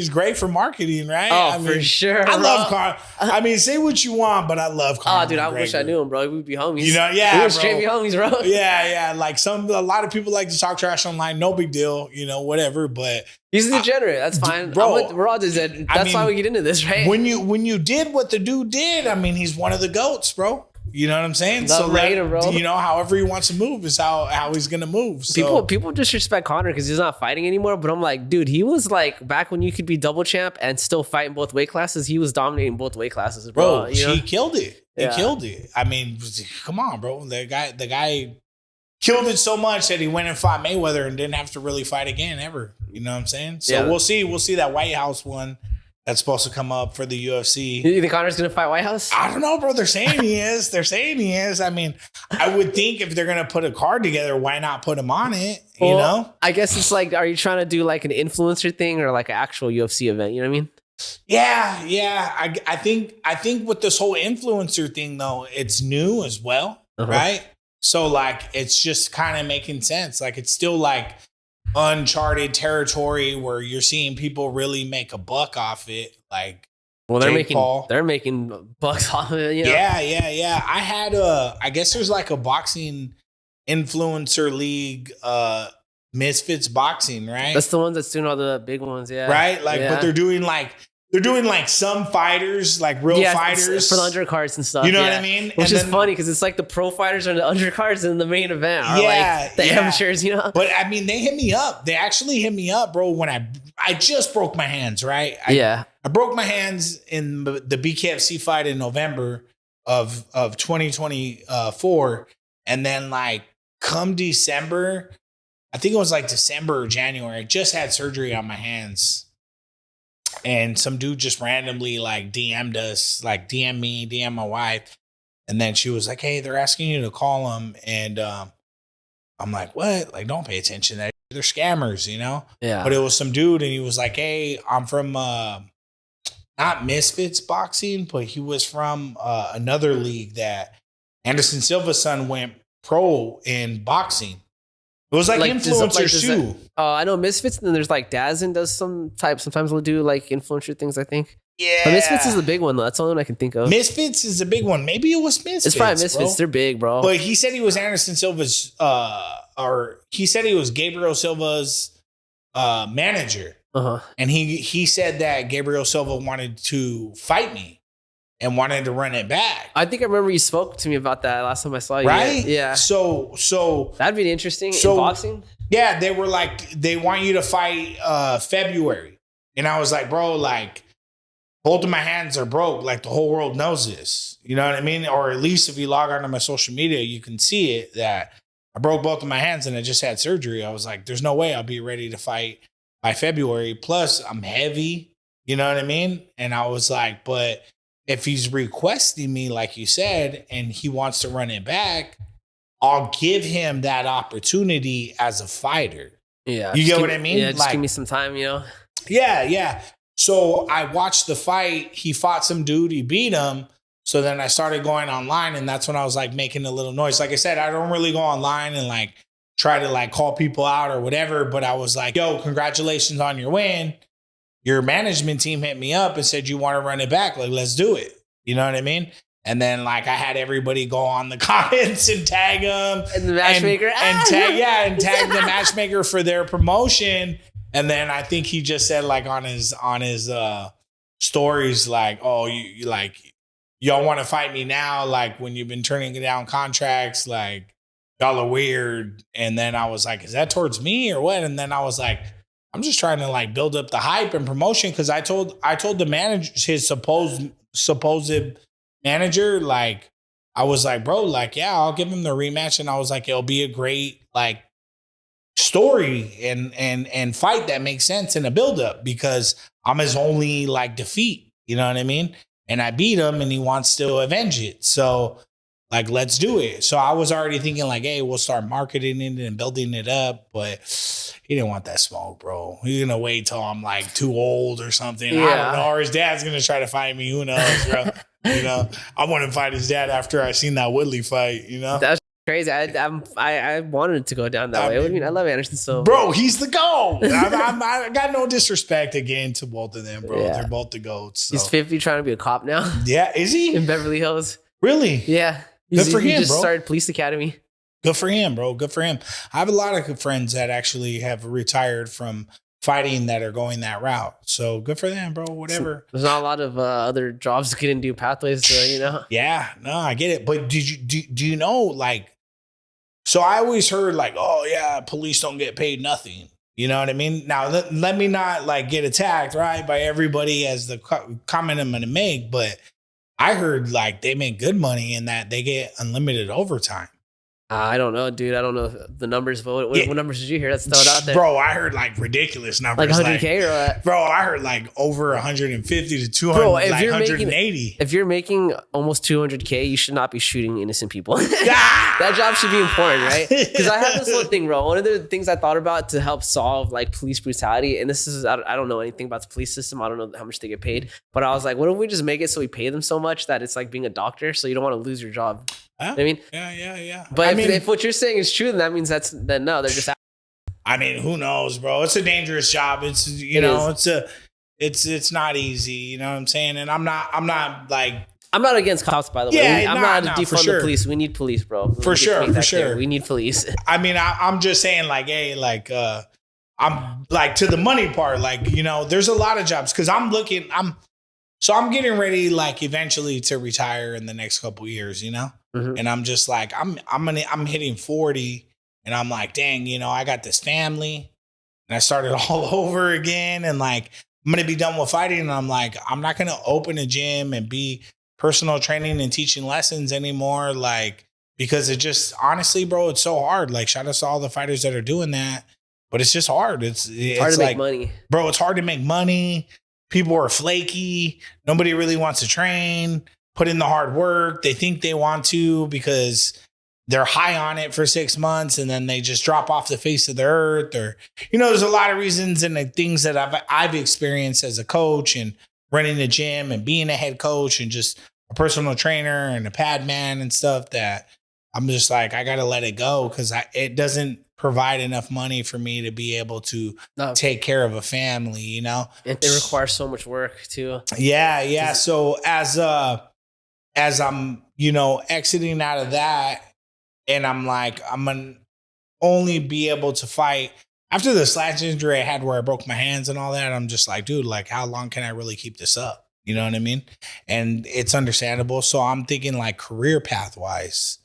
great for marketing, right?
Oh, for sure.
I love Conor. I mean, say what you want, but I love Conor.
Oh, dude, I wish I knew him, bro. We'd be homies.
You know, yeah,
we would straight be homies, bro.
Yeah. Like a lot of people like to talk trash online. No big deal, you know, whatever. But
he's a degenerate. That's fine,
bro.
We're all degenerate. That's why we get into this, right?
When you did what the dude did, I mean, he's one of the GOATs, bro. You know what I'm saying?
Love him, bro.
You know, however he wants to move is how he's gonna move. So.
People disrespect Conor because he's not fighting anymore. But I'm like, dude, he was like back when you could be double champ and still fight in both weight classes. He was dominating both weight classes, bro.
He killed it. He killed it. I mean, come on, bro. The guy killed it so much that he went and fought Mayweather and didn't have to really fight again ever. You know what I'm saying? So we'll see that White House one. That's supposed to come up for the UFC.
You think Conor's going to fight White House?
I don't know, bro. They're saying he is. I mean, I would think if they're going to put a card together, why not put him on it? Well, you know?
I guess it's like, are you trying to do like an influencer thing or like an actual UFC event? You know what I mean?
Yeah. I think with this whole influencer thing, though, it's new as well, right? So, like, it's just kind of making sense. Like, it's still like uncharted territory where you're seeing people really make a buck off it. Like,
Well,
Jake Paul.
they're making bucks off of it. You know?
Yeah. I had I guess there's like a boxing influencer league, Misfits Boxing, right?
That's the ones that's doing all the big ones, yeah.
Right? Like, but they're doing like some fighters, like real fighters
for the undercards and stuff.
You know what I mean?
Which is funny because it's like the pro fighters are the undercards and the main event are like the amateurs, you know?
But I mean, they hit me up. They actually hit me up, bro, when I just broke my hands, right? I broke my hands in the BkFC fight in November of 2024. And then like come December, I think it was like December or January, I just had surgery on my hands. And some dude just randomly like DM'd us, like DM me, DM my wife. And then she was like, hey, they're asking you to call them. And I'm like, what? Like, don't pay attention to that. They're scammers, you know?
Yeah.
But it was some dude and he was like, hey, I'm from not Misfits Boxing, but he was from another league that Anderson Silva's son went pro in boxing. It was like influencers too.
I know Misfits, and then there's like Dazin does sometimes they'll do like influencer things, I think.
Yeah.
But Misfits is the big one though. That's the only one I can think of.
Misfits is a big one. Maybe it was Misfits.
It's probably Misfits.
Bro.
They're big, bro.
But he said he was Anderson Silva's or he said he was Gabriel Silva's manager.
Uh-huh.
And he said that Gabriel Silva wanted to fight me and wanted to run it back.
I think I remember you spoke to me about that last time I saw you.
Right?
Yeah.
So
that'd be interesting in boxing.
Yeah, they were like, they want you to fight February. And I was like, bro, like both of my hands are broke. Like the whole world knows this. You know what I mean? Or at least if you log onto my social media, you can see it that I broke both of my hands and I just had surgery. I was like, there's no way I'll be ready to fight by February. Plus, I'm heavy. You know what I mean? And I was like, but if he's requesting me, like you said, and he wants to run it back, I'll give him that opportunity as a fighter.
Yeah.
You get what I mean?
Yeah, just give me some time, you know?
Yeah. So I watched the fight. He fought some dude. He beat him. So then I started going online, and that's when I was like making a little noise. Like I said, I don't really go online and like try to like call people out or whatever. But I was like, yo, congratulations on your win. Your management team hit me up and said, you want to run it back? Like, let's do it. You know what I mean? And then like I had everybody go on the comments and tag them.
And the matchmaker.
And tag the matchmaker for their promotion. And then I think he just said like on his stories, like, oh, you like, y'all want to fight me now? Like when you've been turning down contracts, like y'all are weird. And then I was like, is that towards me or what? And then I was like, I'm just trying to like build up the hype and promotion. Cause I told the manager, his supposed manager, like, I was like, bro, like, yeah, I'll give him the rematch. And I was like, it'll be a great like story and fight that makes sense in a buildup because I'm his only like defeat. You know what I mean? And I beat him and he wants to avenge it. So like, let's do it. So I was already thinking like, hey, we'll start marketing it and building it up. But he didn't want that smoke, bro. He's going to wait till I'm like too old or something. Yeah. I don't know. Or his dad's going to try to fight me. Who knows, bro? You know, I want to fight his dad after I seen that Woodley fight, you know?
That's crazy. I wanted it to go down that way. What do you mean? I love Anderson Silva.
Bro, he's the GOAT. I got no disrespect again to both of them, bro. Yeah. They're both the GOATs. So.
He's 50 trying to be a cop now.
Yeah, is he?
In Beverly Hills.
Really?
Yeah.
Good for him,
He just
bro.
started police academy.
Good for him, bro. Good for him. I have a lot of good friends that actually have retired from fighting that are going that route. So good for them, bro. Whatever.
There's not a lot of other jobs to get into pathways, you know?
Yeah, no, I get it. But do you know, like, so I always heard like, oh yeah, police don't get paid nothing. You know what I mean? Now, let me not like get attacked, right, by everybody as the comment I'm going to make, but I heard like they make good money and that they get unlimited overtime.
I don't know, dude. I don't know the numbers, but what numbers did you hear? That's thrown out there.
Bro, I heard like ridiculous numbers.
Like 100K or what?
Bro, I heard like over 150 to 200, bro, if like you're 180.
If you're making almost 200K, you should not be shooting innocent people. That job should be important, right? Because I have this one thing, bro. One of the things I thought about to help solve like police brutality, and this is, I don't know anything about the police system. I don't know how much they get paid. But I was like, what if we just make it so we pay them so much that it's like being a doctor, so you don't want to lose your job.
Huh?
I mean,
yeah.
But if what you're saying is true, then that means no, they're just.
I mean, who knows, bro? It's a dangerous job. It's you know, it's a It's not easy. You know what I'm saying? And I'm not like.
I'm not against cops, by the way.
Yeah,
I'm not to defund the police. We need police, bro.
For sure.
We need police.
I mean, I'm just saying, like, hey, like, I'm like to the money part, like, you know, there's a lot of jobs because I'm getting ready, like, eventually to retire in the next couple years, you know, and I'm just like, I'm hitting 40, and I'm like, dang, you know, I got this family, and I started all over again, and like, I'm gonna be done with fighting, and I'm like, I'm not gonna open a gym and be personal training and teaching lessons anymore, like, because it just, honestly, bro, it's so hard. Like, shout out to all the fighters that are doing that, but it's just hard. It's
hard to
like,
make money,
bro. It's hard to make money. People are flaky. Nobody really wants to train, put in the hard work. They think they want to because they're high on it for 6 months, and then they just drop off the face of the earth. Or, you know, there's a lot of reasons and the things that I've experienced as a coach and running a gym and being a head coach and just a personal trainer and a pad man and stuff, that I'm just like, I got to let it go because it doesn't provide enough money for me to be able to take care of a family, you know?
It requires so much work too.
Yeah. So as I'm, you know, exiting out of that, and I'm like, I'm going to only be able to fight after the slash injury I had where I broke my hands and all that. I'm just like, dude, like, how long can I really keep this up? You know what I mean? And it's understandable. So I'm thinking, like, career path wise,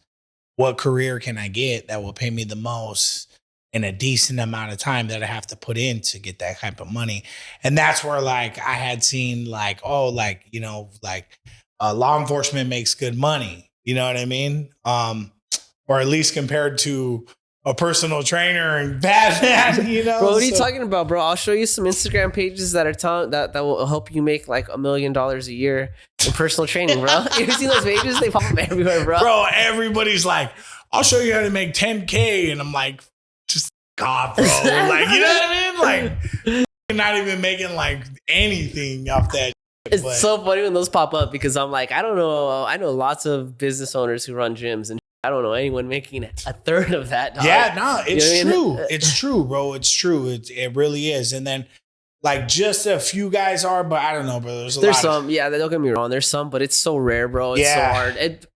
what career can I get that will pay me the most in a decent amount of time that I have to put in to get that type of money? And that's where, like, I had seen, like, oh, like, you know, like, law enforcement makes good money. You know what I mean? Or at least compared to a personal trainer and Batman, you know.
Bro, what are you talking about, bro? I'll show you some Instagram pages that are telling that will help you make like $1 million a year in personal training, bro. You ever seen those pages? They pop up everywhere, bro.
Bro, everybody's like, I'll show you how to make 10K, and I'm like, just God, bro. Like, you know what I mean? Like, not even making like anything off that.
It's so funny when those pop up because I'm like, I don't know. I know lots of business owners who run gyms, and I don't know anyone making a third of that. Dog.
Yeah, no, it's
you know
true.
I mean?
It's true, bro. It's true. It really is. And then, like, just a few guys are, but I don't know, bro. There's
some. Yeah, don't get me wrong. There's some, but it's so rare, bro. It's so hard. It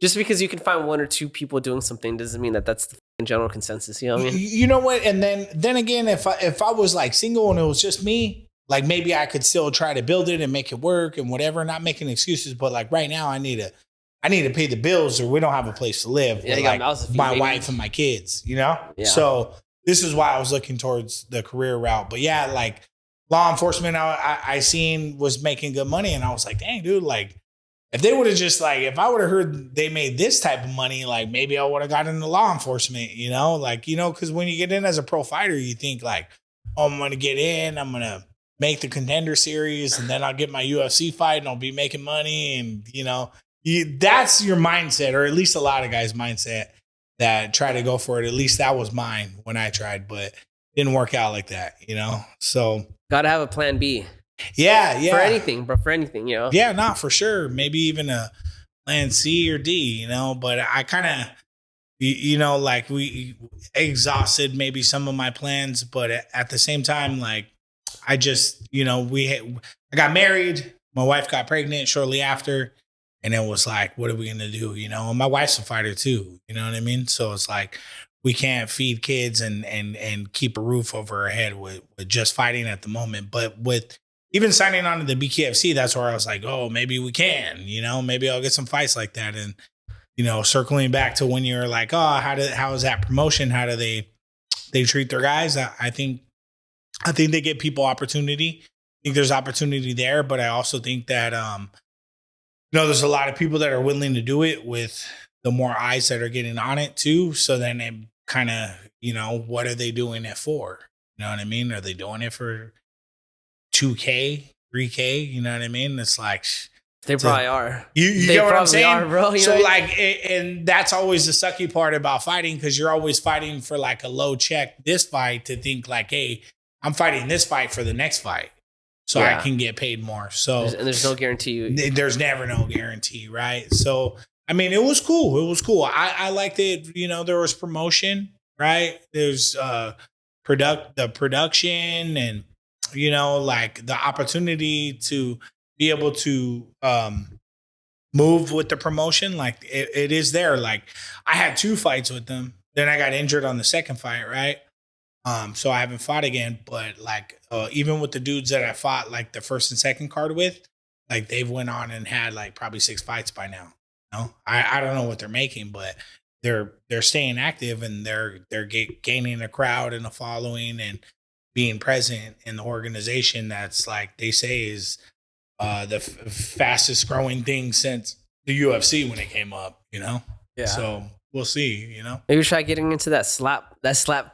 just because you can find one or two people doing something doesn't mean that that's the general consensus. You know what I mean?
You know what? And then again, if I was like single and it was just me, like, maybe I could still try to build it and make it work and whatever. Not making excuses, but like right now, I need to pay the bills, or we don't have a place to live.
Yeah,
with, like, my wife and my kids, you know?
Yeah.
So this is why I was looking towards the career route. But yeah, like, law enforcement, I seen was making good money, and I was like, dang, dude, like, if they would have just, like, if I would have heard they made this type of money, like, maybe I would have got into law enforcement, you know? Like, you know, because when you get in as a pro fighter, you think like, oh, I'm going to get in, I'm going to make the Contender Series, and then I'll get my UFC fight, and I'll be making money, and, you know, that's your mindset, or at least a lot of guys' mindset that try to go for it. At least that was mine when I tried, but didn't work out like that, you know? So
gotta have a plan B.
Yeah.
For anything, bro. For anything, you know?
Yeah, not for sure. Maybe even a plan C or D, you know? But I kind of, you know, like, we exhausted maybe some of my plans, but at the same time, like, I just, you know, I got married. My wife got pregnant shortly after. And it was like, what are we going to do? You know, and my wife's a fighter too. You know what I mean? So it's like, we can't feed kids and keep a roof over our head with just fighting at the moment. But with even signing on to the BkFC, that's where I was like, oh, maybe we can, you know, maybe I'll get some fights like that. And, you know, circling back to when you're like, oh, how is that promotion? How do they treat their guys? I think they give people opportunity. I think there's opportunity there, but I also think that, you know, there's a lot of people that are willing to do it with the more eyes that are getting on it too. So then it kind of, you know, what are they doing it for? You know what I mean? Are they doing it for 2K, 3K? You know what I mean? It's like,
they probably are.
You get what I'm saying?
Are, bro. You
so
know
like, and that's always the sucky part about fighting, because you're always fighting for like a low check this fight to think like, hey, I'm fighting this fight for the next fight, so I can get paid more. So
there's no guarantee.
There's never no guarantee, right? So I mean, it was cool. It was cool. I liked it. You know, there was promotion, right? There's the production, and you know, like the opportunity to be able to move with the promotion, like it is there. Like I had 2 fights with them. Then I got injured on the second fight, right? So I haven't fought again. But like even with the dudes that I fought like the first and second card with, like they've went on and had like probably 6 fights by now. You know? I don't know what they're making, but they're staying active and they're gaining a crowd and a following and being present in the organization that's like they say is the fastest growing thing since the UFC when it came up, you know?
Yeah.
So we'll see, you know?
Maybe try getting into that slap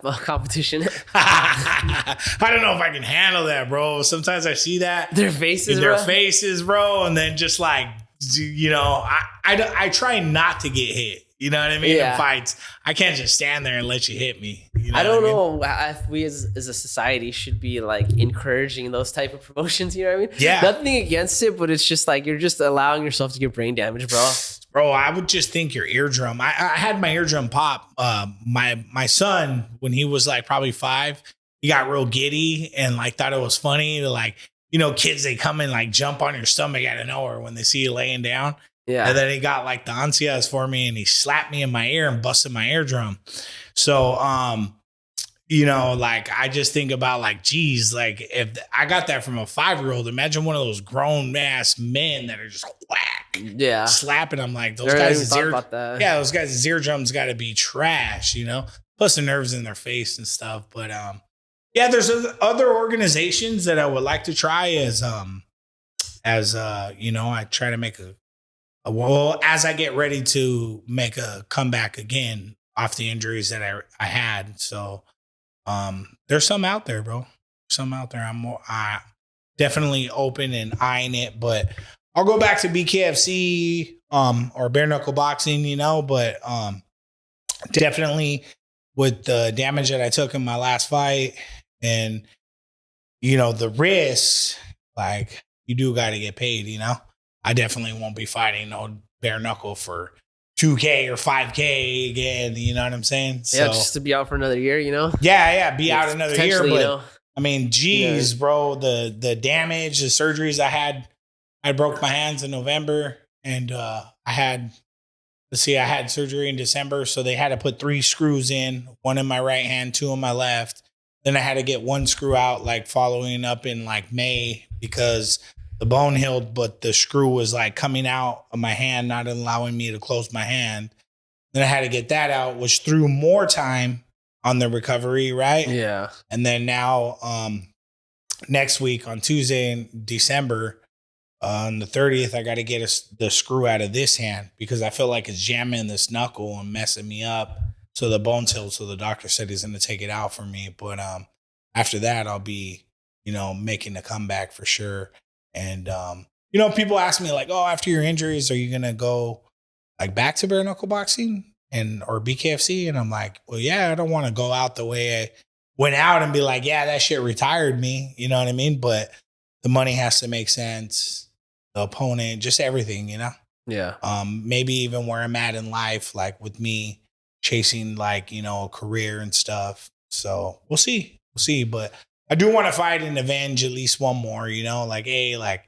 competition.
I don't know if I can handle that, bro. Sometimes I see that.
Their faces,
in their faces, bro. And then just like, you know, I try not to get hit. You know what I mean?
Yeah.
In fights, I can't just stand there and let you hit me. You know
I don't
what
know if we as a society should be like encouraging those type of promotions. You know what I mean?
Yeah.
Nothing against it, but it's just like you're just allowing yourself to get brain damage, bro.
Bro, I would just think your eardrum. I had my eardrum pop. My son, when he was like probably 5, he got real giddy and like thought it was funny to like, you know, kids, they come and like jump on your stomach out of nowhere when they see you laying down.
Yeah.
And then he got like the ansias for me and he slapped me in my ear and busted my eardrum. So, you know, like I just think about like, geez, like if I got that from a 5-year-old, imagine one of those grown ass men that are just whack, slapping. I'm like, those guys' eardrums got to be trash, you know, plus the nerves in their face and stuff. But yeah, there's other organizations that I would like to try as you know, I try to make as I get ready to make a comeback again off the injuries that I had. So there's some out there, bro. Some out there. I'm definitely open and eyeing it, but I'll go back to BkFC or bare knuckle boxing, you know, but definitely with the damage that I took in my last fight and, you know, the risks, like you do got to get paid, you know. I definitely won't be fighting no bare knuckle for $2K or $5K again. You know what I'm saying?
Yeah, so, just to be out for another year, you know?
Yeah, be out another year. But,
you know,
I mean, geez, bro, the damage, the surgeries I broke my hands in November and I had surgery in December. So they had to put 3 screws in, 1 in my right hand, 2 in my left. Then I had to get 1 screw out, like following up in like May because the bone healed, but the screw was like coming out of my hand, not allowing me to close my hand. Then I had to get that out, which threw more time on the recovery, right?
Yeah.
And then now, next week on Tuesday in December, on the 30th, I got to get the screw out of this hand because I feel like it's jamming this knuckle and messing me up. So the bone's healed. So the doctor said he's going to take it out for me. But after that, I'll be, you know, making a comeback for sure. And, you know, people ask me like, oh, after your injuries, are you going to go like back to bare knuckle boxing or BkFC? And I'm like, well, yeah, I don't want to go out the way I went out and be like, yeah, that shit retired me. You know what I mean? But the money has to make sense. The opponent, just everything, you know?
Yeah.
Maybe even where I'm at in life, like with me chasing like, you know, a career and stuff. So we'll see. But I do want to fight and avenge at least one more, you know, like, hey, like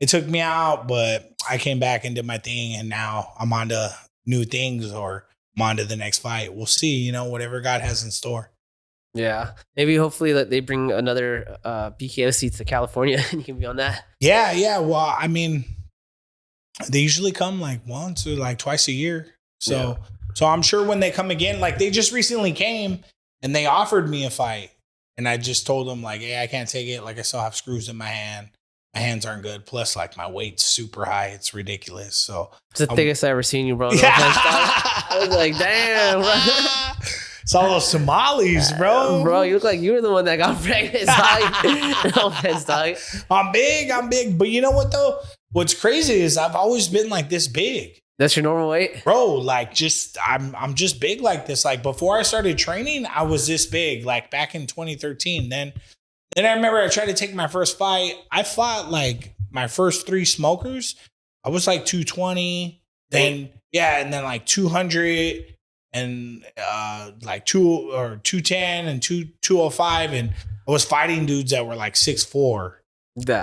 it took me out, but I came back and did my thing and now I'm on to new things or I'm on to the next fight. We'll see, you know, whatever God has in store.
Yeah. Maybe hopefully that they bring another BkFC to California and you can be on that.
Yeah. Well, I mean, they usually come like once or like twice a year. So I'm sure when they come again, like they just recently came and they offered me a fight. And I just told them like, hey, I can't take it. Like I still have screws in my hand. My hands aren't good. Plus like my weight's super high. It's ridiculous. So
it's the thickest I've ever seen you, bro. I was like, damn, bro.
It's all those Somalis, bro.
Bro, you look like you were the one that got pregnant. No offense, dog.
I'm big. But you know what though? What's crazy is I've always been like this big.
That's your normal weight?
Bro, like I'm just big like this. Like before I started training, I was this big, like back in 2013. Then I remember I tried to take my first fight. I fought like my first 3 smokers. I was like 220, then like 200, and like 210 and 205, and I was fighting dudes that were like 6'4"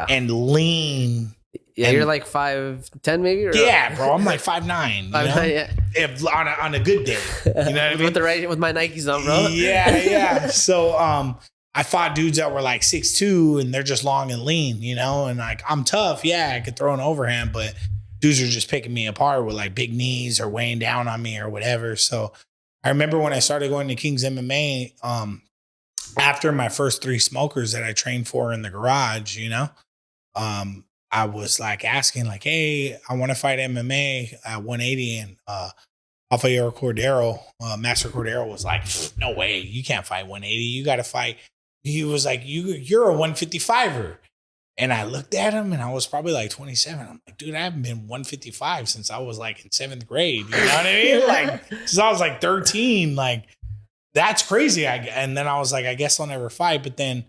and lean.
Yeah, and you're like 5'10" maybe? Or
yeah, bro, I'm like 5'9".
5'9", yeah.
If on a good day. You know what I mean?
With my Nikes on, bro.
Yeah. So I fought dudes that were like 6'2", and they're just long and lean, you know? And like, I'm tough. Yeah, I could throw an overhand, but dudes are just picking me apart with like big knees or weighing down on me or whatever. So I remember when I started going to Kings MMA, after my first 3 smokers that I trained for in the garage, you know, I was like asking like, hey, I want to fight MMA at 180. And Rafael Cordeiro, Master Cordeiro was like, no way, you can't fight 180. You got to fight. He was like, you're a 155er. And I looked at him and I was probably like 27. I'm like, dude, I haven't been 155 since I was like in 7th grade. You know what I mean? Like, since I was like 13, like, that's crazy. And then I was like, I guess I'll never fight. But then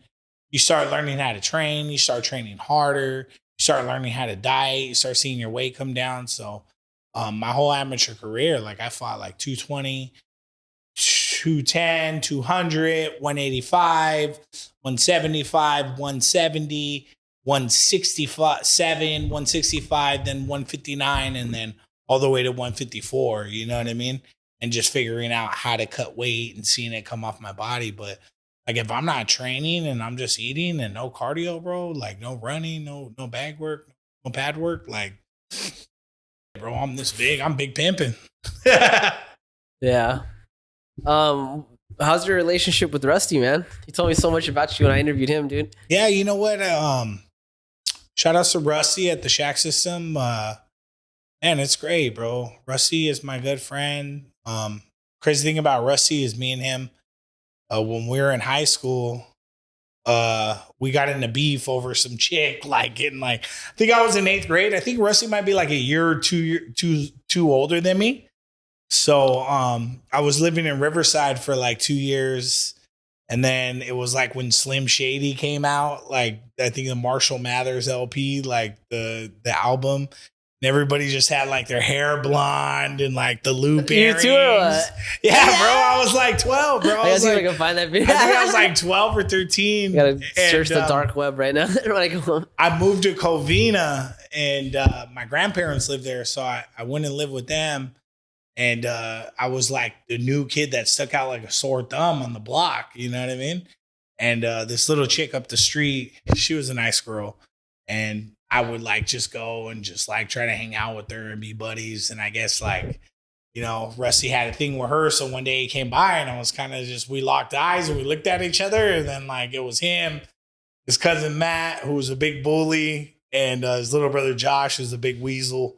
you start learning how to train. You start training harder. You start learning how to diet. You start seeing your weight come down. So my whole amateur career, like I fought like 220, 210, 200, 185, 175, 170, 167, 165, then 159, and then all the way to 154. You know what I mean? And just figuring out how to cut weight and seeing it come off my body. But like if I'm not training and I'm just eating and no cardio, bro, like no running, no bag work, no pad work, like, bro, I'm this big. I'm big pimping.
Yeah. How's your relationship with Rusty, man? He told me so much about you when I interviewed him, dude.
Yeah, you know what? Shout out to Rusty at the Shack System. Man, it's great, bro. Rusty is my good friend. Crazy thing about Rusty is me and him, when we were in high school, we got into beef over some chick, like getting like, I think I was in 8th grade. I think Rusty might be like a year or two older than me. So I was living in Riverside for like 2 years. And then it was like when Slim Shady came out, like I think the Marshall Mathers LP, like the album. And everybody just had like their hair blonde and like the loop earrings. You too, or what? Yeah, bro. I was like 12, bro. I
see if I can find that video.
I think I was like 12 or 13.
You gotta search the dark web right now when I go home.
I moved to Covina and my grandparents lived there. So I went and lived with them. And I was like the new kid that stuck out like a sore thumb on the block. You know what I mean? And this little chick up the street, she was a nice girl. And I would like just go and just like try to hang out with her and be buddies. And I guess like, you know, Rusty had a thing with her. So one day he came by and I was kind of just, we locked eyes and we looked at each other. And then like it was him, his cousin Matt, who was a big bully, and his little brother Josh, who's a big weasel.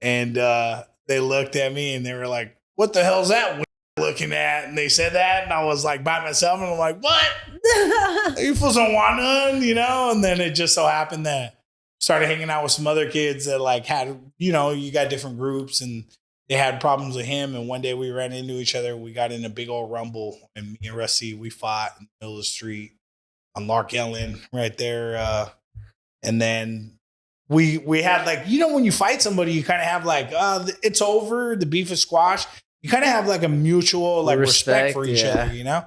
And they looked at me and they were like, what the hell's that looking at? And they said that. And I was like by myself and I'm like, what? You fools don't want none, you know? And then it just so happened that started hanging out with some other kids that like had, you know, you got different groups and they had problems with him. And one day we ran into each other. We got in a big old rumble and me and Rusty, we fought in the middle of the street on Lark Ellen right there. And then we had like, you know, when you fight somebody, you kind of have like, it's over. The beef is squashed. You kind of have like a mutual like respect for each other, you know?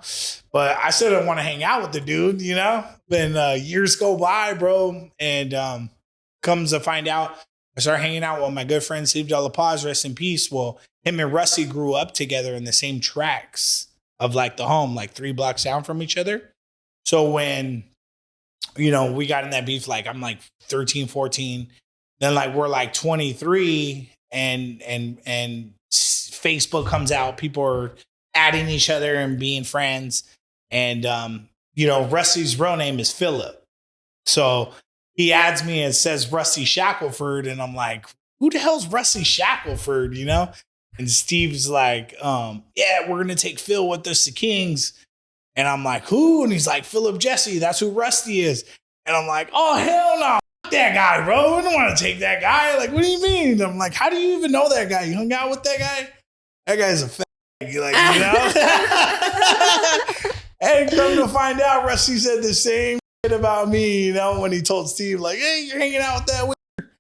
But I still don't want to hang out with the dude, you know? Then years go by, bro. And comes to find out, I started hanging out with my good friend Steve De La Paz, rest in peace. Well, him and Rusty grew up together in the same tracks of like the home, like 3 blocks down from each other. So when, you know, we got in that beef, like I'm like 13, 14. Then like we're like 23 and Facebook comes out. People are adding each other and being friends. And, you know, Rusty's real name is Philip. So he adds me and says Rusty Shackelford. And I'm like, who the hell's Rusty Shackelford, you know? And Steve's like, yeah, we're going to take Phil with us to Kings. And I'm like, who? And he's like, Philip Jesse. That's who Rusty is. And I'm like, oh, hell no. Fuck that guy, bro. I don't want to take that guy. Like, what do you mean? And I'm like, how do you even know that guy? You hung out with that guy? That guy's a like, you know? And come to find out, Rusty said the same shit about me, you know, when he told Steve, like, hey, you're hanging out with that weird.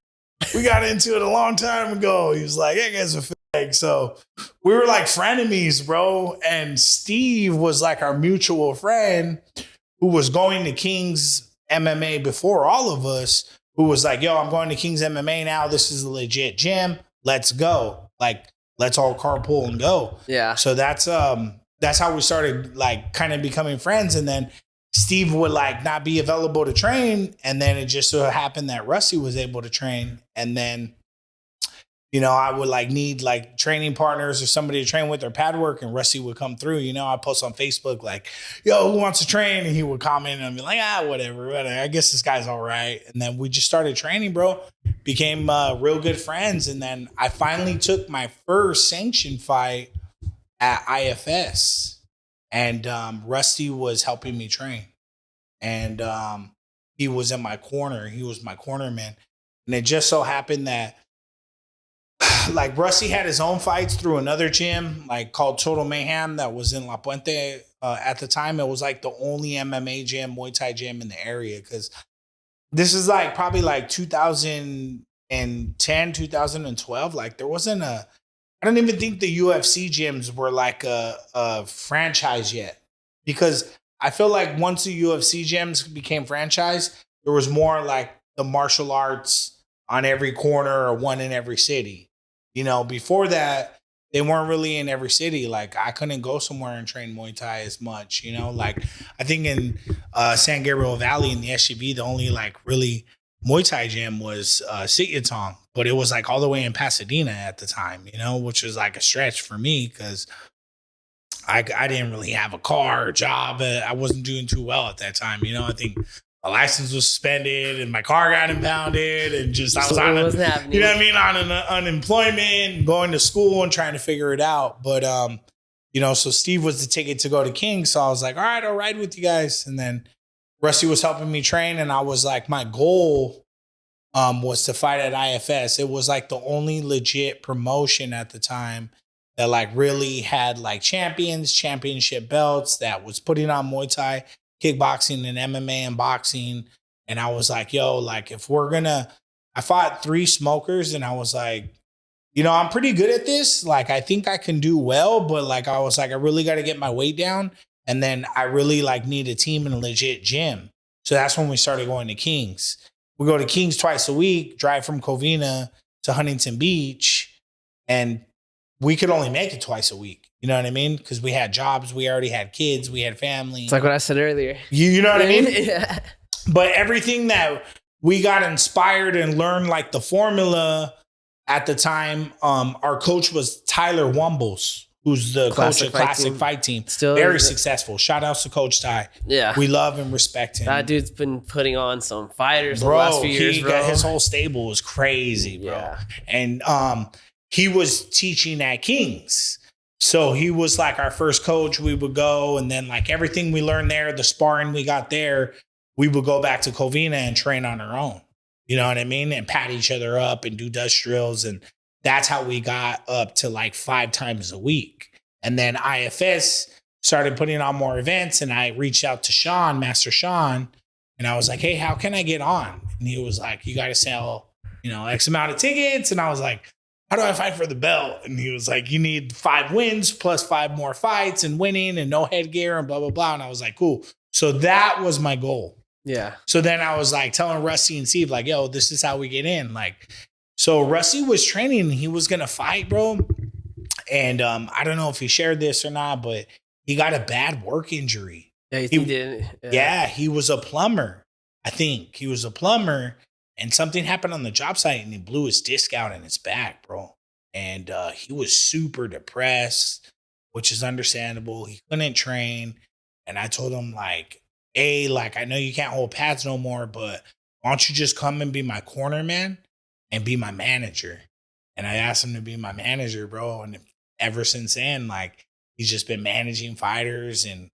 We got into it a long time ago. He was like, that guy's a Like, so we were like frenemies, bro. And Steve was like our mutual friend who was going to Kings MMA before all of us, who was like, yo, I'm going to Kings MMA now. This is a legit gym. Let's go. Like, let's all carpool and go.
Yeah.
So that's how we started like kind of becoming friends. And then Steve would like not be available to train. And then it just so happened that Rusty was able to train. And then, you know, I would like need like training partners or somebody to train with or pad work, and Rusty would come through. You know, I post on Facebook like, yo, who wants to train? And he would comment and be like, whatever. I guess this guy's all right. And then we just started training, bro. Became real good friends. And then I finally took my first sanctioned fight at IFS. And Rusty was helping me train. And he was in my corner. He was my corner man. And it just so happened that like Rusty had his own fights through another gym like called Total Mayhem that was in La Puente. At the time, it was like the only MMA gym, Muay Thai gym in the area. Because this is like probably like 2010, 2012. Like there wasn't I don't even think the UFC gyms were like a franchise yet. Because I feel like once the UFC gyms became franchise, there was more like the martial arts on every corner or one in every city. You know, before that, they weren't really in every city. Like I couldn't go somewhere and train Muay Thai as much, you know, like I think in San Gabriel Valley in the SGV, the only like really Muay Thai gym was Sityodtong, but it was like all the way in Pasadena at the time, you know, which was like a stretch for me because I didn't really have a car or job. I wasn't doing too well at that time. You know, I think my license was suspended and my car got impounded and just I was on, you know what I mean, on an unemployment, going to school and trying to figure it out. But, you know, so Steve was the ticket to go to King. So I was like, all right, I'll ride with you guys. And then Rusty was helping me train. And I was like, my goal was to fight at IFS. It was like the only legit promotion at the time that like really had like championship belts, that was putting on Muay Thai, kickboxing and MMA and boxing. And I was like, yo, like if we're I fought 3 smokers and I was like, you know, I'm pretty good at this. Like, I think I can do well, but like, I was like, I really got to get my weight down. And then I really like need a team in a legit gym. So that's when we started going to Kings. We go to Kings twice a week, drive from Covina to Huntington Beach, and we could only make it twice a week. You know what I mean? Because we had jobs, we already had kids, we had family.
It's like what I said earlier.
You know what I mean?
Yeah.
But everything that we got inspired and learned, like the formula at the time, our coach was Tyler Wumbles, who's the coach of Classic Fight Team.
Still
very successful. Shout outs to Coach Ty.
Yeah.
We love and respect him.
That dude's been putting on some fighters the last few years, bro.
His whole stable was crazy, bro.
Yeah.
And he was teaching at Kings. So he was like our first coach. We would go, and then like everything we learned there, the sparring we got there, we would go back to Covina and train on our own. You know what I mean? And pat each other up and do dust drills. And that's how we got up to like 5 times a week. And then IFS started putting on more events, and I reached out to Sean, Master Sean, and I was like, hey, how can I get on? And he was like, you got to sell, you know, X amount of tickets. And I was like, how do I fight for the belt? And he was like, you need 5 wins plus 5 more fights and winning and no headgear and blah, blah, blah. And I was like, cool. So that was my goal.
Yeah.
So then I was like telling Rusty and Steve, like, yo, this is how we get in. Like, so Rusty was training. He was going to fight, bro. And I don't know if he shared this or not, but he got a bad work injury.
Yeah, he did.
Yeah, he was a plumber. I think he was a plumber. And something happened on the job site and he blew his disc out in his back, bro. And he was super depressed, which is understandable. He couldn't train. And I told him, like, hey, like, I know you can't hold pads no more, but why don't you just come and be my corner man and be my manager? And I asked him to be my manager, bro. And ever since then, like, he's just been managing fighters and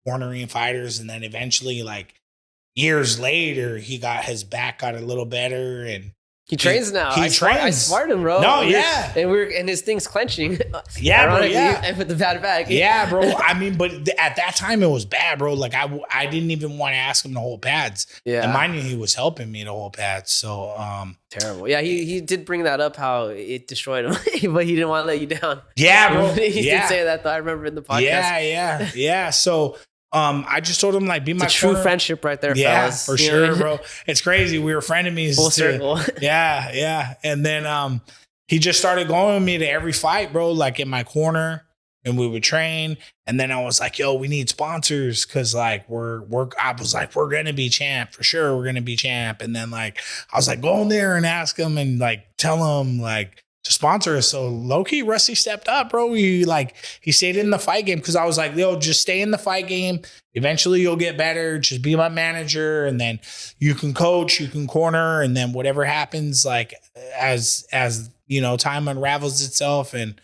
cornering fighters. And then eventually, like, years later, his back got a little better, and
He trains now.
He
I
trains.
smarted him, bro.
No,
and his thing's clenching.
Yeah, bro. Yeah,
and with the bad back.
Yeah, bro. I mean, but at that time it was bad, bro. Like I didn't even want to ask him to hold pads.
Yeah,
and mind you, he was helping me to hold pads. So
terrible. Yeah, he did bring that up how it destroyed him, but he didn't want to let you down.
Yeah, bro.
He did say that though. I remember in the podcast.
Yeah. So. I just told him like be my
true friendship right there, fellas.
For sure, bro. It's crazy. We were frenemies.
Full circle.
Yeah. And then he just started going with me to every fight, bro, like in my corner, and we would train. And then I was like, yo, we need sponsors because like we're gonna be champ for sure. We're gonna be champ. And then like I was like, go in there and ask him and like tell him like to sponsor us. So low-key, Rusty stepped up, bro. He stayed in the fight game because I was like, yo, just stay in the fight game. Eventually you'll get better. Just be my manager. And then you can coach, you can corner. And then whatever happens, like as you know, time unravels itself and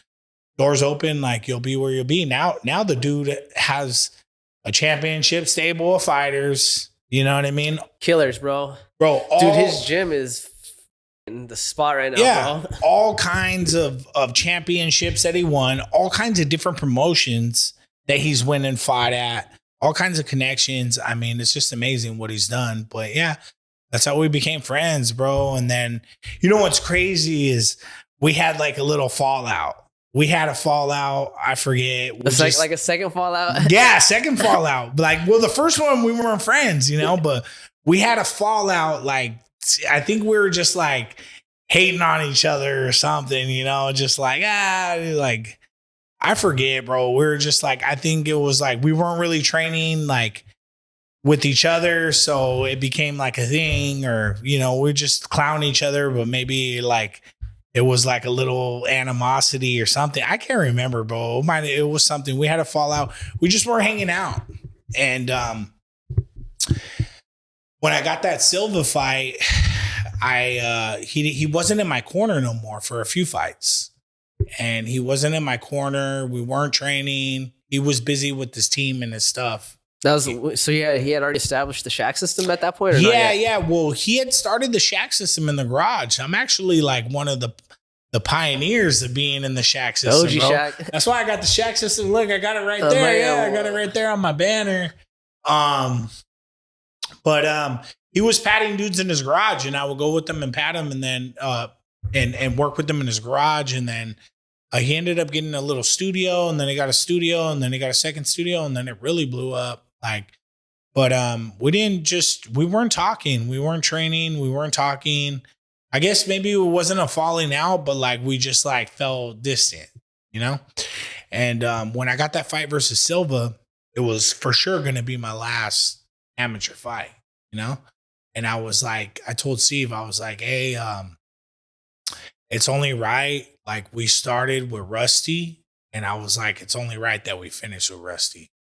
doors open, like you'll be where you'll be. Now the dude has a championship stable of fighters. You know what I mean?
Killers, bro.
Dude,
his gym is in the spot right now, bro.
All kinds of championships that he won, all kinds of different promotions that he's win and fought at, all kinds of connections. I mean, it's just amazing what he's done. But yeah, that's how we became friends, bro. And then, you know what's crazy is we had like a little fallout. We had a fallout. I forget.
It's like a second fallout?
Yeah, second fallout. Like, well, the first one, we weren't friends, you know, but we had a fallout like, I think we were just like hating on each other or something, you know, just like, like, I forget, bro. We were just like, I think it was like, we weren't really training like with each other. So it became like a thing or, you know, we just clown each other, but maybe like it was like a little animosity or something. I can't remember, bro. It was something. We had a fallout. We just weren't hanging out. And, when I got that Silva fight, he wasn't in my corner no more for a few fights. And he wasn't in my corner. We weren't training. He was busy with his team and his stuff.
So he had already established the Shack system at that point? Or
yeah. Well, he had started the Shack system in the garage. I'm actually like one of the pioneers of being in the Shack system.
OG
bro.
Shack.
That's why I got the Shack system. Look, I got it right there. I got it right there on my banner. But he was patting dudes in his garage, and I would go with them and pat him, and then and work with them in his garage, and then he ended up getting a little studio, and then he got a studio, and then he got a second studio, and then it really blew up. Like, but we weren't talking, we weren't training, we weren't talking. I guess maybe it wasn't a falling out, but like we just like felt distant, you know. And when I got that fight versus Silva, it was for sure going to be my last amateur fight, you know? And I was like, I told Steve, I was like, hey, it's only right. Like we started with Rusty and I was like, it's only right that we finish with Rusty.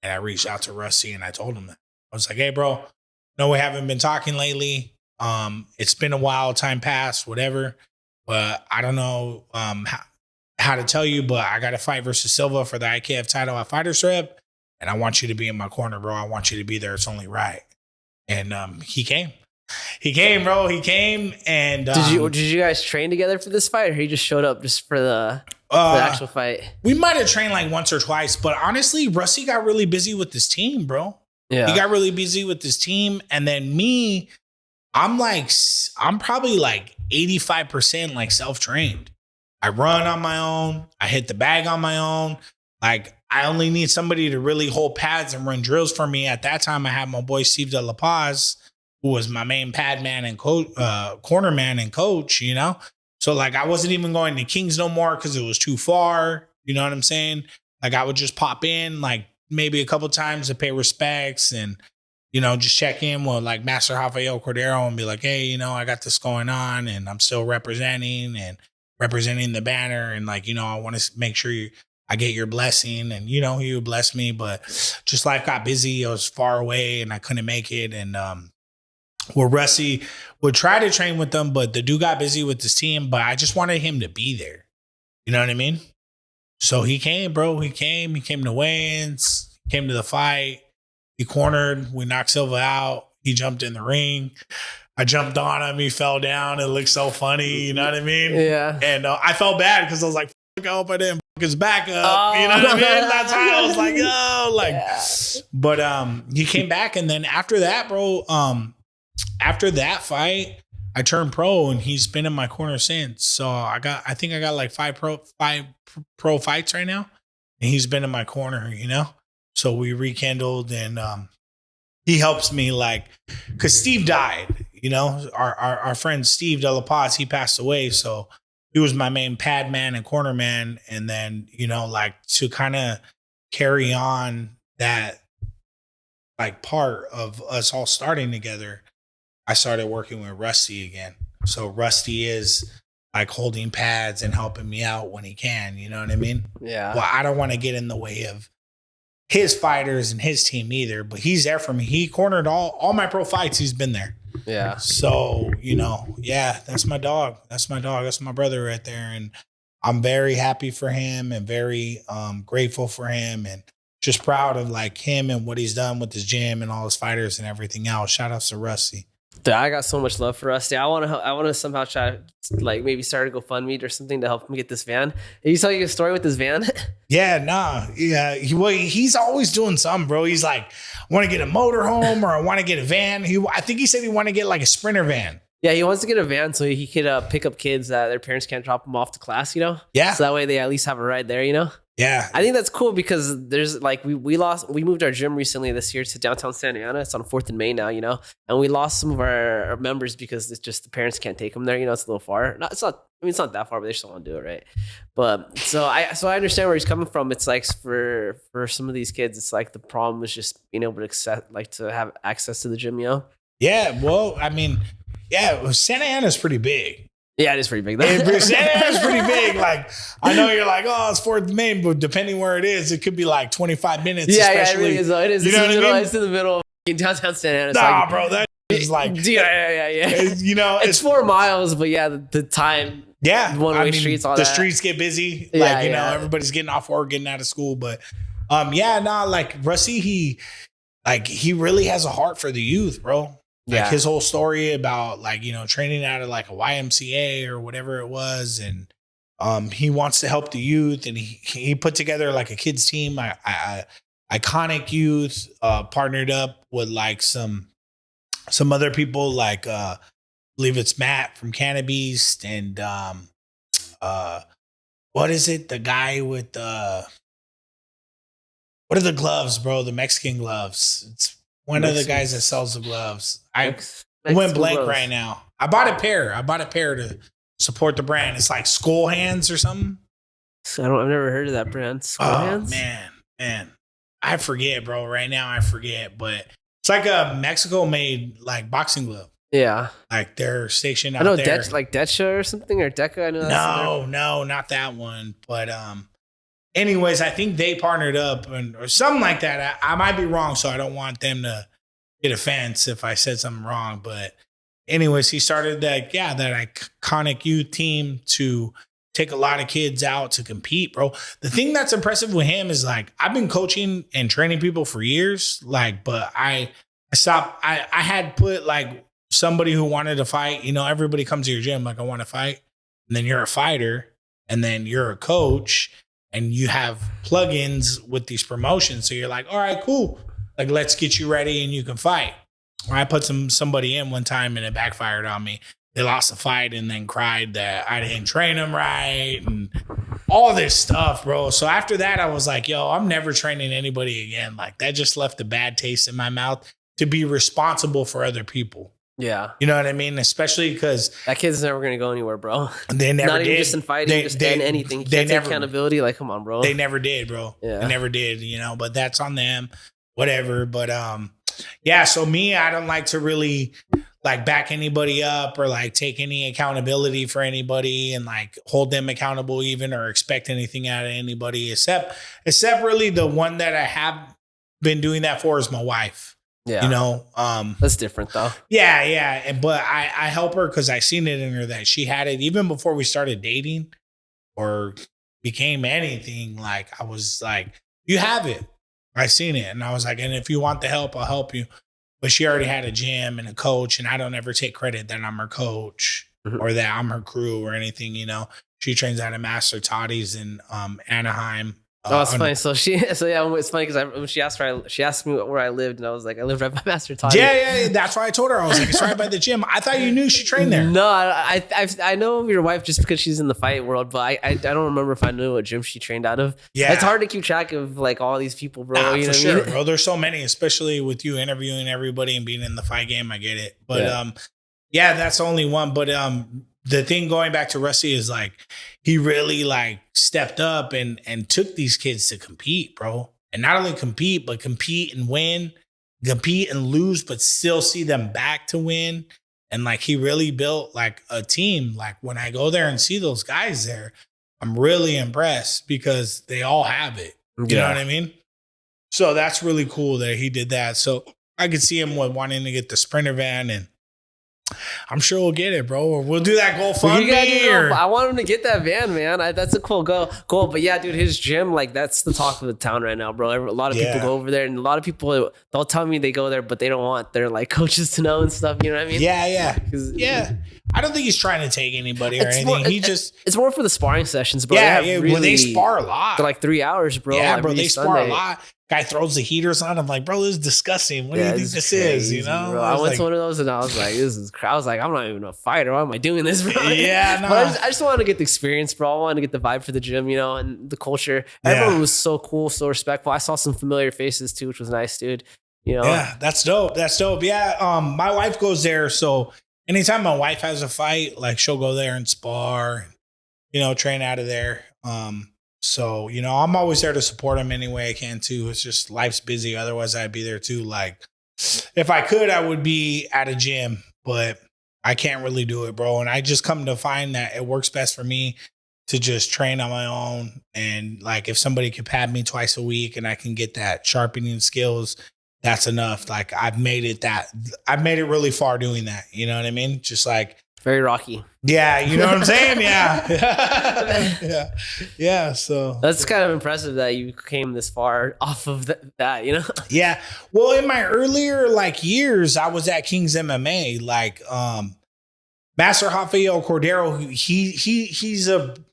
And I reached out to Rusty and I told him that. I was like, hey bro, no, we haven't been talking lately. It's been a while, time passed, whatever. But I don't know how to tell you, but I got a fight versus Silva for the IKF title at Fighters Rep. And I want you to be in my corner, bro. I want you to be there. It's only right. And he came. He came, bro. He came. And
did you guys train together for this fight, or he just showed up just for the actual fight?
We might have trained like once or twice, but honestly, Rusty got really busy with his team, bro. Yeah, he got really busy with his team, and then me, I'm probably like 85% like self-trained. I run on my own. I hit the bag on my own. Like, I only need somebody to really hold pads and run drills for me. At that time, I had my boy Steve De La Paz, who was my main pad man and corner man and coach, you know? So, like, I wasn't even going to Kings no more because it was too far. You know what I'm saying? Like, I would just pop in, like, maybe a couple times to pay respects and, you know, just check in with, like, Master Rafael Cordeiro and be like, hey, you know, I got this going on and I'm still representing the banner. And, like, you know, I want to make sure I get your blessing, and you know, you bless me, but just life got busy. I was far away and I couldn't make it. And Rusty would try to train with them, but the dude got busy with his team, but I just wanted him to be there. You know what I mean? So he came, bro. He came to weigh-ins, came to the fight. He cornered. We knocked Silva out. He jumped in the ring. I jumped on him. He fell down. It looked so funny. You know what I mean?
Yeah.
And I felt bad because I was like, fuck, I hope I didn't fuck his back up. You know what I mean? That's why I was like, yo, like. Yeah. But he came back, and then after that, bro, after that fight, I turned pro, and he's been in my corner since. So I think I got like five pro fights right now, and he's been in my corner, you know? So we rekindled, and he helps me, like, because Steve died, you know? Our friend Steve De La Paz, he passed away, so he was my main pad man and corner man. And then, you know, like, to kind of carry on that, like, part of us all starting together, I started working with Rusty again. So Rusty is like holding pads and helping me out when he can. You know what I mean?
Yeah.
Well, I don't want to get in the way of his fighters and his team either, but he's there for me. He cornered all my pro fights. He's been there.
Yeah.
So, you know, yeah, that's my dog. That's my dog. That's my brother right there. And I'm very happy for him and very grateful for him, and just proud of like him and what he's done with his gym and all his fighters and everything else. Shout outs to Rusty.
Dude, I got so much love for Rusty. I want to somehow try to, like, maybe start a GoFundMe or something to help him get this van. Did you tell you a story with this van?
Yeah, nah. Yeah. He's always doing something, bro. He's like, I want to get a motorhome, or I want to get a van. I think he said he wanted to get like a Sprinter van.
Yeah, he wants to get a van so he could pick up kids that their parents can't drop them off to class, you know?
Yeah.
So that way they at least have a ride there, you know?
Yeah.
I think that's cool because there's like, we moved our gym recently this year to downtown Santa Ana. It's on 4th and Main now, you know? And we lost some of our members because it's just the parents can't take them there, you know? It's a little far. It's not that far, but they just don't want to do it, right? But so I understand where he's coming from. It's like for some of these kids, it's like the problem is just being able to have access to the gym, you know?
Yeah, well, I mean, yeah, Santa Ana's pretty big.
Yeah, it is pretty big.
Santa Ana's pretty big. Like, I know you're like, oh, it's 4th and Main, but depending where it is, it could be like 25 minutes.
Yeah, it really is. It is.
You know what I mean?
It's in the middle of downtown Santa Ana.
Nah, bro, that is like,
yeah.
You know,
it's 4 miles, but yeah, the time.
Yeah,
one-way streets, all
the
that.
streets get busy.
Yeah,
like, you know, everybody's getting off work, getting out of school. But like Rusty, he really has a heart for the youth, bro. Like his whole story about like, you know, training out of like a YMCA or whatever it was. And he wants to help the youth, and he put together like a kids team, Iconic Youth, partnered up with like some other people, like I believe it's Matt from Cannabis, and what is it? The guy with what are the gloves, bro? The Mexican gloves. It's one of the guys that sells the gloves. I went blank right now. I bought a pair to support the brand. It's like Skull Hands or something.
I've never heard of that brand. Skull Hands?
Man. I forget, bro. Right now I forget, but it's like a Mexico-made like boxing glove.
Yeah.
Like they're stationed out
there. I know like Decha or something, or Deca. I know
No, not that one. But anyways, I think they partnered up or something like that. I might be wrong, so I don't want them to get offense if I said something wrong. But anyways, he started that Iconic Youth team to take a lot of kids out to compete, bro. The thing that's impressive with him is like, I've been coaching and training people for years, like, but I stopped. I had put like somebody who wanted to fight, you know, everybody comes to your gym like, I want to fight. And then you're a fighter, and then you're a coach, and you have plugins with these promotions. So you're like, all right, cool. Like, let's get you ready and you can fight. Or I put somebody in one time and it backfired on me. They lost the fight and then cried that I didn't train them right and all this stuff, bro. So after that, I was like, yo, I'm never training anybody again. Like, that just left a bad taste in my mouth to be responsible for other people.
Yeah.
You know what I mean? Especially because
that kid's never going to go anywhere, bro.
They never
Not
did.
Even just in fighting, just in anything. You can't take accountability. Like, come on, bro.
They never did, bro.
Yeah.
They never did, you know, but that's on them, whatever. But yeah, so me, I don't like to really like back anybody up or like take any accountability for anybody and like hold them accountable even or expect anything out of anybody except really the one that I have been doing that for is my wife.
Yeah.
You know,
that's different though.
Yeah. But I help her because I seen it in her that she had it even before we started dating or became anything. Like, I was like, you have it. I seen it. And I was like, and if you want the help, I'll help you. but she already had a gym and a coach, and I don't ever take credit that I'm her coach or that I'm her crew or anything, you know. She trains out of Master Toddy's in Anaheim.
Oh, it's funny. So yeah, it's funny because when she asked me where I lived, and I was like, I live right by Master Toddy.
Yeah. That's why I told her. I was like, it's right by the gym. I thought you knew she trained there.
No, I know your wife just because she's in the fight world, but I don't remember if I knew what gym she trained out of. Yeah, it's hard to keep track of like all these people, bro.
Nah,
you know
for sure,
what I mean?
bro. There's so many, especially with you interviewing everybody and being in the fight game. I get it, but yeah, that's only one. But the thing going back to Rusty is like he really like stepped up and took these kids to compete, bro. And not only compete, but compete and win, compete and lose, but still see them back to win. And like he really built like a team. Like when I go there and see those guys there, I'm really impressed because they all have it. You know what I mean? So that's really cool that he did that. So I could see him wanting to get the Sprinter van, and I'm sure we'll get it, bro. Or we'll do that GoFundMe.
I want him to get that van, man. That's a cool goal. But yeah, dude, his gym, like that's the talk of the town right now, bro. A lot of people go over there, and a lot of people they'll tell me they go there, but they don't want their like coaches to know and stuff. You know what I mean?
Yeah. I don't think he's trying to take anybody or anything.
It's more for the sparring sessions, bro.
They spar a lot.
They're like 3 hours, bro.
Yeah, bro, they spar a lot. Guy throws the heaters on. I'm like, bro, this is disgusting. What do you think this crazy, is? You know,
bro. I went to one of those and I was like, this is. I was like, I'm not even a fighter. Why am I doing this, bro?
Yeah, no.
But I just wanted to get the experience, bro. I wanted to get the vibe for the gym, you know, and the culture. Everyone was so cool, so respectful. I saw some familiar faces too, which was nice, dude. You know,
yeah, that's dope. Yeah, my wife goes there, so anytime my wife has a fight, like she'll go there and spar, you know, train out of there. So, you know, I'm always there to support him any way I can too. It's just life's busy. Otherwise I'd be there too. Like if I could, I would be at a gym, but I can't really do it, bro. And I just come to find that it works best for me to just train on my own. And like, if somebody could pad me twice a week and I can get that sharpening skills, that's enough. Like I've made it really far doing that. You know what I mean? Just like,
very rocky.
Yeah, you know what I'm saying? Yeah. Yeah. So
that's kind of impressive that you came this far off of that, you know?
Yeah. Well, in my earlier like years, I was at Kings MMA. Like Master Rafael Cordeiro,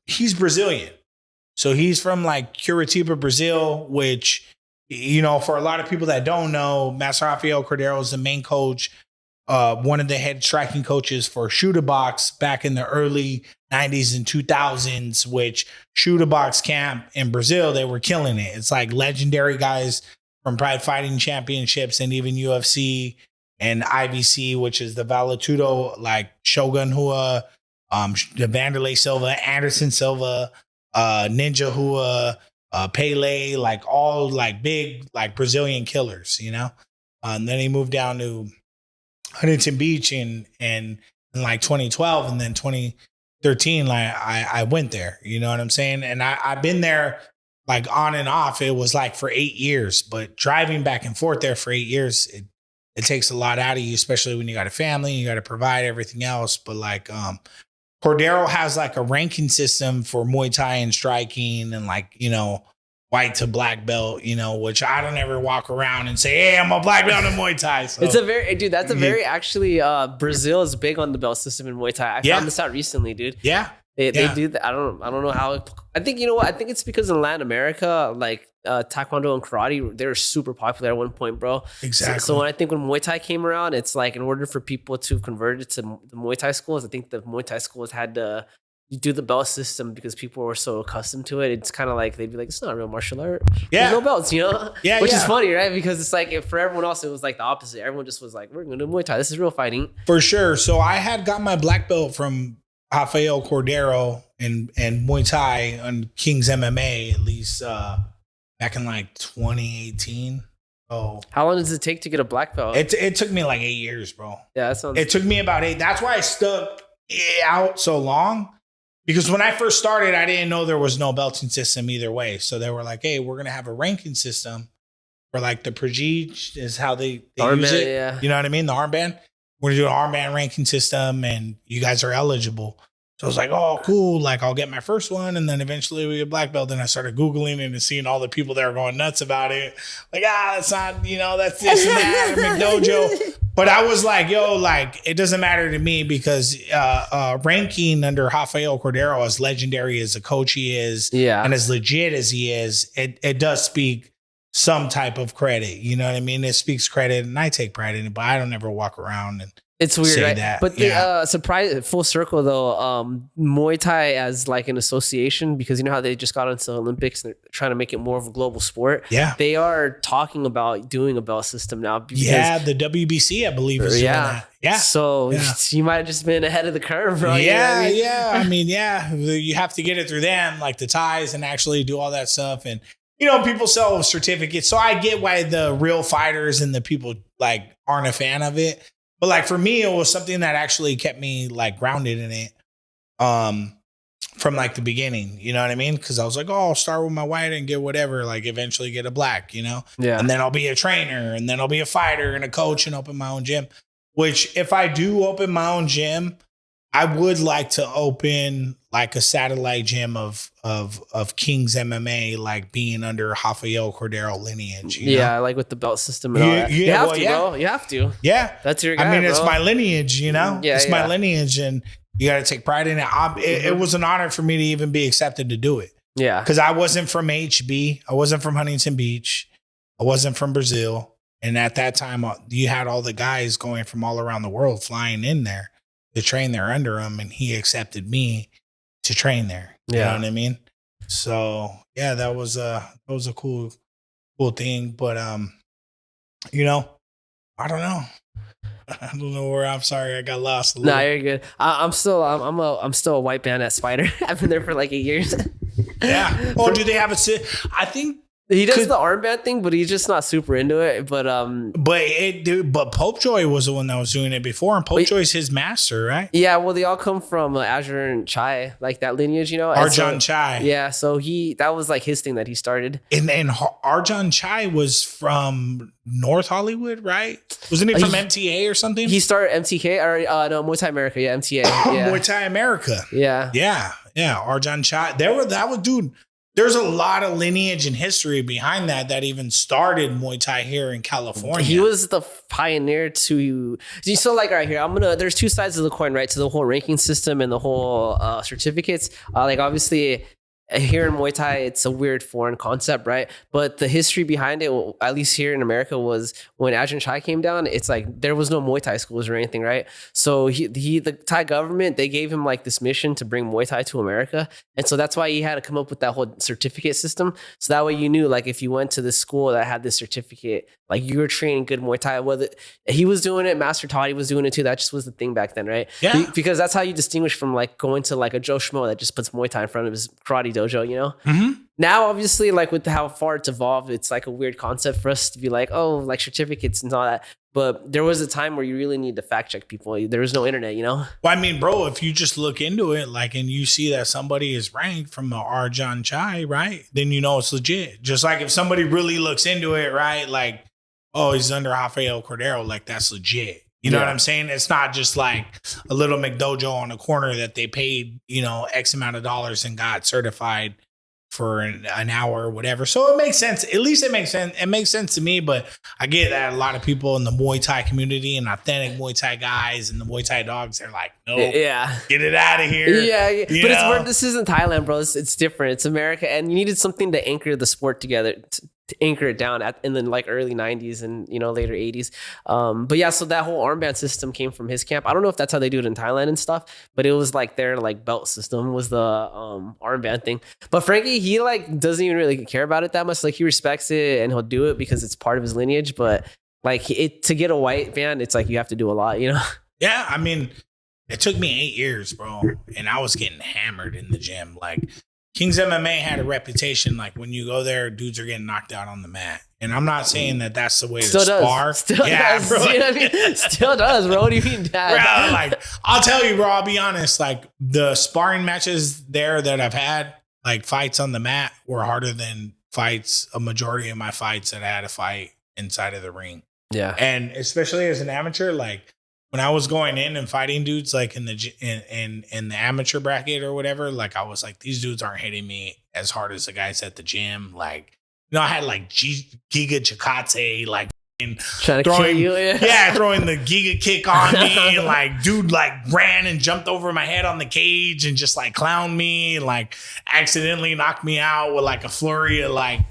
he's Brazilian. So he's from like Curitiba, Brazil, which, you know, for a lot of people that don't know, Master Rafael Cordeiro is the main coach, one of the head striking coaches for Shooter Box back in the early 90s and 2000s, which Shooter Box camp in Brazil, they were killing it. It's like legendary guys from Pride Fighting Championships and even UFC and IVC, which is the Valetudo, like Shogun Hua, the Vanderlei Silva, Anderson Silva, Ninja Hua, Pele, like all like big, like Brazilian killers, you know? And then he moved down to Huntington Beach in like 2012, and then 2013, like I went there, you know what I'm saying? And I've been there like on and off. It was like for 8 years, but driving back and forth there for 8 years, it takes a lot out of you, especially when you got a family, you got to provide everything else. But like, Cordeiro has like a ranking system for Muay Thai and striking and like, you know, white to black belt, you know, which I don't ever walk around and say, hey, I'm a black belt in Muay Thai. So.
It's that's a very actually, Brazil is big on the belt system in Muay Thai. I found this out recently, dude.
Yeah.
They do that. I don't know how. I think, you know what? I think it's because in Latin America, like Taekwondo and karate, they were super popular at one point, bro.
Exactly.
So when I think when Muay Thai came around, it's like in order for people to convert it to the Muay Thai schools, I think the Muay Thai schools had to do the belt system because people were so accustomed to it. It's kind of like they'd be like, it's not a real martial art.
Yeah.
There's no belts, you know?
Yeah.
Which is funny, right? Because it's like for everyone else, it was like the opposite. Everyone just was like, we're going to do Muay Thai. This is real fighting.
For sure. So I had got my black belt from Rafael Cordeiro and Muay Thai on Kings MMA, at least back in like 2018. Oh,
how long does it take to get a black belt?
It took me like 8 years, bro.
Yeah, that sounds.
It took me about 8. That's why I stuck out so long. Because when I first started, I didn't know there was no belting system either way. So they were like, hey, we're going to have a ranking system for like the prestige is how they use it.
Yeah.
You know what I mean? The armband. We're going to do an armband ranking system and you guys are eligible. So I was like, oh, cool. Like, I'll get my first one. And then eventually we get black belt. Then I started Googling it and seeing all the people that were going nuts about it. Like, that's not, that's this and that, or McDojo. But I was like, yo, like, it doesn't matter to me because ranking under Rafael Cordeiro, as legendary as a coach he is, and as legit as he is, it does speak some type of credit. You know what I mean? It speaks credit, and I take pride in it, but I don't ever walk around and
it's weird, right?
That.
But the surprise, full circle though, Muay Thai as like an association, because you know how they just got into the Olympics and they're trying to make it more of a global sport.
Yeah,
they are talking about doing a belt system now. Because,
the WBC, I believe, is doing that. Yeah,
so you might have just been ahead of the curve, bro.
Yeah, I mean, you have to get it through them, like the ties, and actually do all that stuff. And people sell certificates, so I get why the real fighters and the people like aren't a fan of it. But like for me, it was something that actually kept me like grounded in it from like the beginning. You know what I mean? Because I was like, I'll start with my white and get whatever, like eventually get a black, Yeah. And then I'll be a trainer, and then I'll be a fighter and a coach and open my own gym. Which if I do open my own gym, I would like to open like a satellite gym of Kings MMA, like being under Rafael Cordeiro lineage. You know?
Like with the belt system and all that. You have to, bro. You have to.
Yeah.
That's your guy,
I mean,
bro.
it's my lineage, It's my lineage, and you got to take pride in it. It was an honor for me to even be accepted to do it.
Yeah.
Because I wasn't from HB. I wasn't from Huntington Beach. I wasn't from Brazil. And at that time, you had all the guys going from all around the world flying in there to train there under him, and he accepted me to train there. You know what I mean? So that was a cool thing. But I don't know. I don't know where. I'm sorry, I got lost a little.
Nah, you're good. I'm still a white band at Spider. I've been there for like 8 years.
Yeah. Oh, do they have I think
he does the armband thing, but he's just not super into it. But
Pope Joy was the one that was doing it before, and Pope Joy's his master, right?
Yeah, well, they all come from Azure and Chai, like that lineage,
Arjan Chai.
Yeah, so that was like his thing that he started.
And Arjan Chai was from North Hollywood, right? Wasn't he from MTA or something?
He started MTK or no, Muay Thai America. Yeah, MTA. Yeah.
Muay Thai America.
Yeah.
Arjan Chai. Dude. There's a lot of lineage and history behind that even started Muay Thai here in California.
He was the pioneer to. So like right here, there's two sides of the coin, right? To the whole ranking system and the whole certificates. Like obviously here in Muay Thai, it's a weird foreign concept, right? But the history behind it, at least here in America, was when Ajahn Chai came down, it's like there was no Muay Thai schools or anything, right? So the Thai government, they gave him like this mission to bring Muay Thai to America. And so that's why he had to come up with that whole certificate system. So that way you knew, like, if you went to this school that had this certificate, like you were training good Muay Thai, whether he was doing it, Master Toddy was doing it too. That just was the thing back then, right?
Yeah.
Because that's how you distinguish from like going to like a Joe Schmo that just puts Muay Thai in front of his karate dojo,
Mm-hmm.
Now, obviously, like with how far it's evolved, it's like a weird concept for us to be like, oh, like certificates and all that. But there was a time where you really need to fact check people. There was no internet,
Well, I mean, bro, if you just look into it, like, and you see that somebody is ranked from the Arjan Chai, right? Then you know it's legit. Just like if somebody really looks into it, right? Like, oh, he's under Rafael Cordeiro, like that's legit. You know what I'm saying? It's not just like a little McDojo on a corner that they paid, X amount of dollars and got certified for an hour or whatever. So it makes sense. At least it makes sense. It makes sense to me, but I get that a lot of people in the Muay Thai community and authentic Muay Thai guys and the Muay Thai dogs, they're like, no, get it out of here.
Yeah. But it's where this isn't Thailand, bro. It's different. It's America. And you needed something to anchor the sport together, to anchor it down in the like early 90s and later 80s. But yeah, so that whole armband system came from his camp. I don't know if that's how they do it in Thailand and stuff, but it was like their like belt system was the armband thing. But Frankie, he like doesn't even really care about it that much. Like he respects it and he'll do it because it's part of his lineage. But like to get a white band, it's like you have to do a lot,
Yeah, I mean, it took me 8 years, bro, and I was getting hammered in the gym. Like Kings MMA had a reputation, like when you go there, dudes are getting knocked out on the mat. And I'm not saying that that's the way to spar.
Still does.
Bro.
You know what I mean? Still does, bro. What do you mean, Dad?
Bro, like, I'll tell you, bro, I'll be honest. Like, the sparring matches there that I've had, like, fights on the mat were harder than a majority of my fights that I had to fight inside of the ring.
Yeah.
And especially as an amateur, like, when I was going in and fighting dudes like in the amateur bracket or whatever, like I was like, these dudes aren't hitting me as hard as the guys at the gym. Like, I had like Giga Chikadze, like
trying to kill you.
Yeah, throwing the Giga kick on me. And like, dude, like ran and jumped over my head on the cage and just like clowned me and like accidentally knocked me out with like a flurry of like,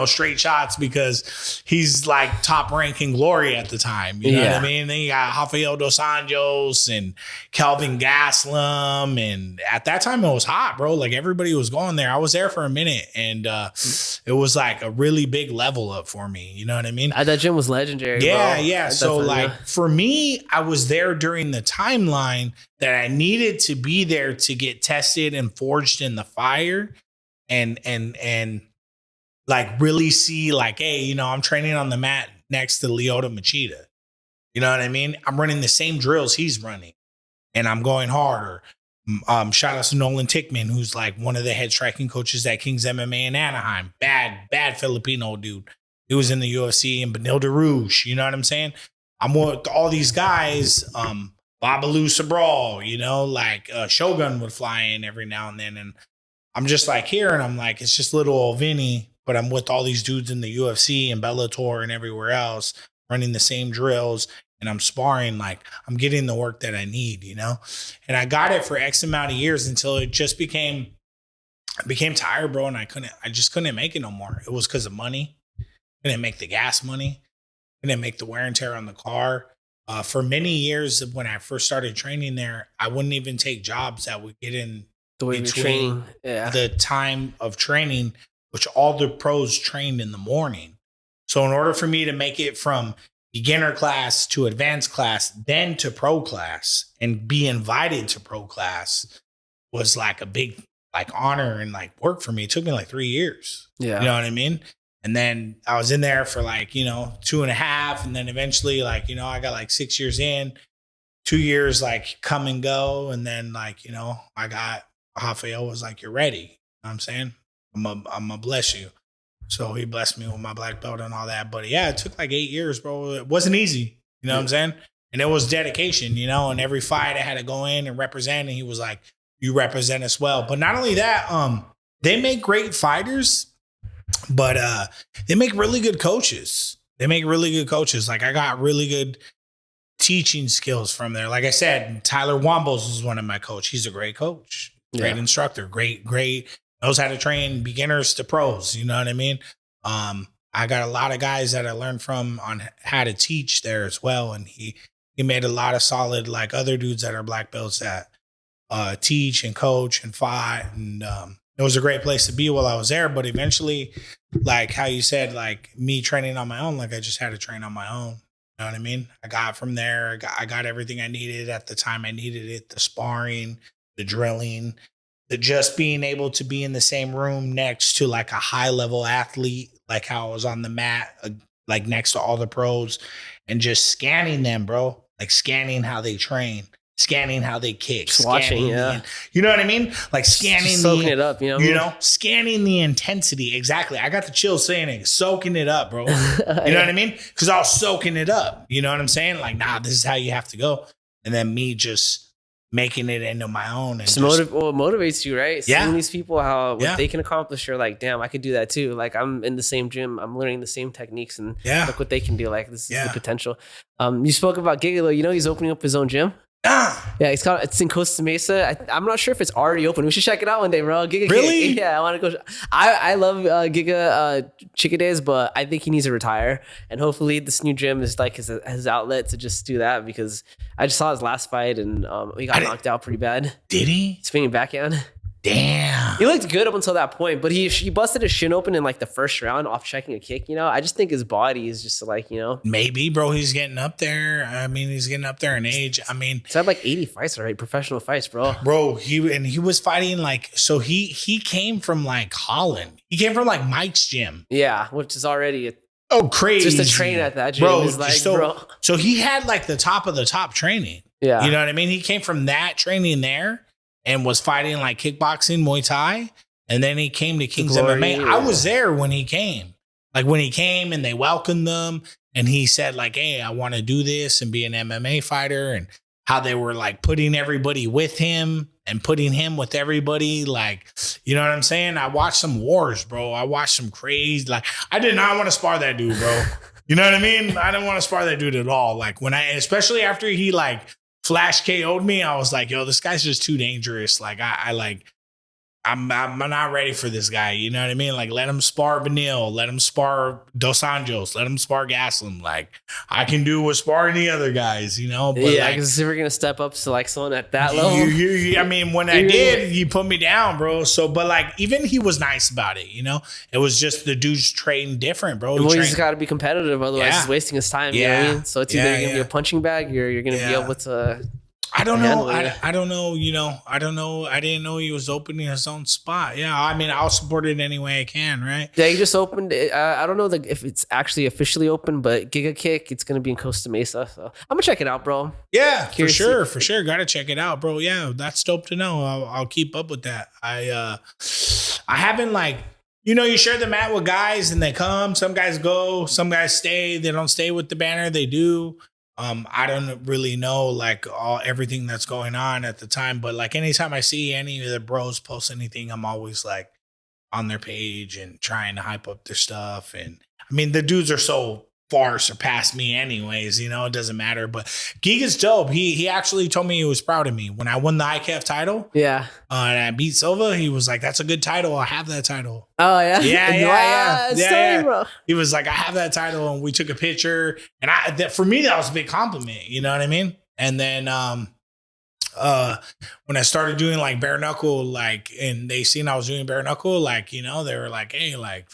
straight shots because he's like top ranking glory at the time. You know what I mean? Then you got Rafael dos Anjos and Kelvin Gaslam. And at that time it was hot, bro. Like everybody was going there. I was there for a minute and it was like a really big level up for me. You know what I mean?
That gym was legendary.
Yeah,
bro.
yeah. So like for me, I was there during the timeline that I needed to be there to get tested and forged in the fire and like really see like, hey, I'm training on the mat next to Lyoto Machida. You know what I mean? I'm running the same drills he's running and I'm going harder. Shout out to Nolan Tickman, who's like one of the head striking coaches at Kings MMA in Anaheim. Bad Filipino dude. He was in the UFC and Benilde Rouge. You know what I'm saying? I'm with all these guys, Babalu Sabral, like Shogun would fly in every now and then. And I'm just like here and I'm like, it's just little old Vinny. But I'm with all these dudes in the UFC and Bellator and everywhere else running the same drills. And I'm sparring, like I'm getting the work that I need, And I got it for X amount of years until it just became tired, bro. And I just couldn't make it no more. It was because of money. Couldn't make the gas money. Couldn't make the wear and tear on the car. For many years when I first started training there, I wouldn't even take jobs that would get in
the way between
the time of training, which all the pros trained in the morning. So in order for me to make it from beginner class to advanced class, then to pro class and be invited to pro class was like a big like honor and like work for me. It took me like 3 years. Yeah. You know what I mean? And then I was in there for like, 2.5. And then eventually like, I got like 6 years in, 2 years like come and go. And then like, I got Rafael was like, you're ready. You know what I'm saying? I'm gonna bless you. So he blessed me with my black belt and all that. But yeah, it took like 8 years, bro. It wasn't easy. You know what I'm saying? And it was dedication, and every fight I had to go in and represent. And he was like, you represent us well. But not only that, they make great fighters, but they make really good coaches. Like I got really good teaching skills from there. Like I said, Tyler Wambos was one of my coach. He's a great coach, great instructor, great knows how to train beginners to pros. You know what I mean? I got a lot of guys that I learned from on how to teach there as well. And he made a lot of solid, like other dudes that are black belts that teach and coach and fight. And it was a great place to be while I was there. But eventually, like how you said, like me training on my own, like I just had to train on my own. You know what I mean? I got from there. I got everything I needed at the time I needed it. The sparring, the drilling, the just being able to be in the same room next to like a high level athlete, like how I was on the mat, like next to all the pros and just scanning them, bro, like scanning how they train, scanning how they kick,
just watching,
you know what I mean? Like scanning,
just soaking it up,
scanning the intensity. Exactly. I got the chills saying it, soaking it up, bro. You know what I mean? Because I was soaking it up. You know what I'm saying? Like, nah, this is how you have to go. And then me just making it into my own. And
what motivates you, right? Seeing these people, what they can accomplish, you're like, damn, I could do that too. Like I'm in the same gym, I'm learning the same techniques and look what they can do. Like this is the potential. You spoke about Gigolo, he's opening up his own gym. Yeah, it's in Costa Mesa. I'm not sure if it's already open. We should check it out one day, bro. Giga
really?
Yeah, I want to go. I love Giga Chickadays, but I think he needs to retire. And hopefully this new gym is like his outlet to just do that because I just saw his last fight and he got knocked out pretty bad.
Did he?
Spinning backhand.
Damn.
He looked good up until that point, but he busted his shin open in like the first round off checking a kick. I just think his body is just like,
Maybe, bro, he's getting up there. I mean, he's getting up there in age. I mean,
he's had like 80 fights already, professional fights, bro.
Bro, he was fighting like, so he came from like Holland. He came from like Mike's gym.
Yeah, which is already
crazy.
Just to train at that gym is like,
So he had like the top of the top training.
Yeah.
You know what I mean? He came from that training there. And was fighting like kickboxing, Muay Thai. And then he came to Kings MMA. I was there when he came. Like when he came and they welcomed them And he said like, hey, I want to do this and be an MMA fighter, and how they were like putting everybody with him and putting him with everybody. Like, you know what I'm saying? I watched some wars, bro. I watched some crazy, like, I did not want to spar that dude, bro. You know what I mean? I didn't want to spar that dude at all. Like especially after he like flash KO'd me, I was like, yo, this guy's just too dangerous. Like I'm not ready for this guy. You know what I mean? Like, let him spar Benil, let him spar Dos Anjos, let him spar Gaslam. Like, I can do with sparring the other guys, you know? But
yeah,
like,
because if we're going to step up to like someone at that level.
I mean, when I did, he put me down, bro. So, but like, even he was nice about it, you know? It was just the dude's trading different, bro.
Well, he's got to be competitive. Otherwise, he's wasting his time. You know what I mean? So it's either going to be a punching bag or you're going to be able to...
I don't know. I don't know. You know, I don't know. I didn't know he was opening his own spot. Yeah. I mean, I'll support it any way I can. Right.
Yeah. He just opened it. I don't know if it's actually officially open, but Giga Kick, it's going to be in Costa Mesa. So I'm going to check it out, bro.
Yeah, for sure. For sure. Got to check it out, bro. Yeah. That's dope to know. I'll keep up with that. I haven't like, you know, you share the mat with guys and they come, some guys go, some guys stay. They don't stay with the banner. They do. I don't really know like everything that's going on at the time, but like anytime I see any of the bros post anything, I'm always like on their page and trying to hype up their stuff. And I mean, the dudes are so far surpassed me anyways, you know, it doesn't matter. But Giga's dope. He actually told me he was proud of me when I won the IKF title.
Yeah.
And I beat Silva. He was like, that's a good title. I have that title.
Oh yeah.
Yeah. Bro. He was like, I have that title, and we took a picture. And for me, that was a big compliment. You know what I mean? And then when I started doing like bare knuckle, like, and they seen I was doing bare knuckle, like, you know, they were like, hey, like,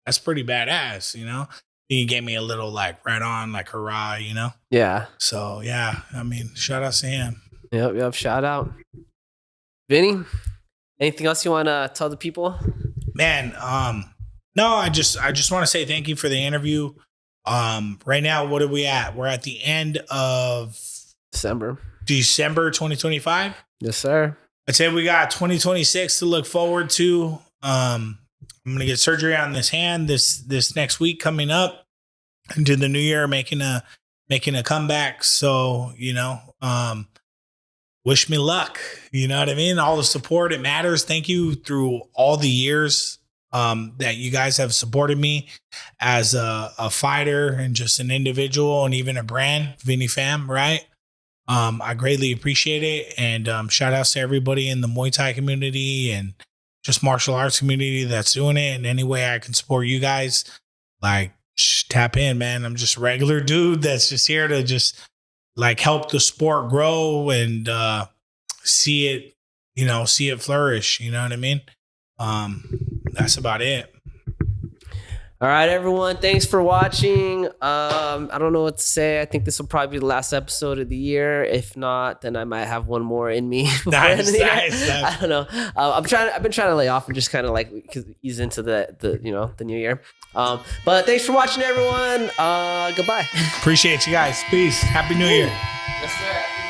that's pretty badass, you know? He gave me a little like right on, like hurrah, you know?
Yeah.
So yeah, I mean, shout out to him.
Yep. Shout out. Vinny, anything else you want to tell the people?
Man, no, I just want to say thank you for the interview. Right now, what are we at? We're at the end of
December
2025.
Yes, sir.
I'd say we got 2026 to look forward to. I'm going to get surgery on this hand this next week coming up into the new year, making a comeback. So, you know, wish me luck. You know what I mean? All the support, it matters. Thank you through all the years that you guys have supported me as a fighter and just an individual and even a brand, Vinny Fam, right? I greatly appreciate it. And shout outs to everybody in the Muay Thai community and just martial arts community that's doing it. And any way I can support you guys, like, tap in, man. I'm just a regular dude that's just here to just like help the sport grow and see it flourish. You know what I mean? That's about it.
All right, everyone. Thanks for watching. I don't know what to say. I think this will probably be the last episode of the year. If not, then I might have one more in me.
Nice.
I don't know. I've been trying to lay off and just kind of like ease into the new year. But thanks for watching, everyone. Goodbye.
Appreciate you guys. Peace. Happy New Year.
Yes, sir.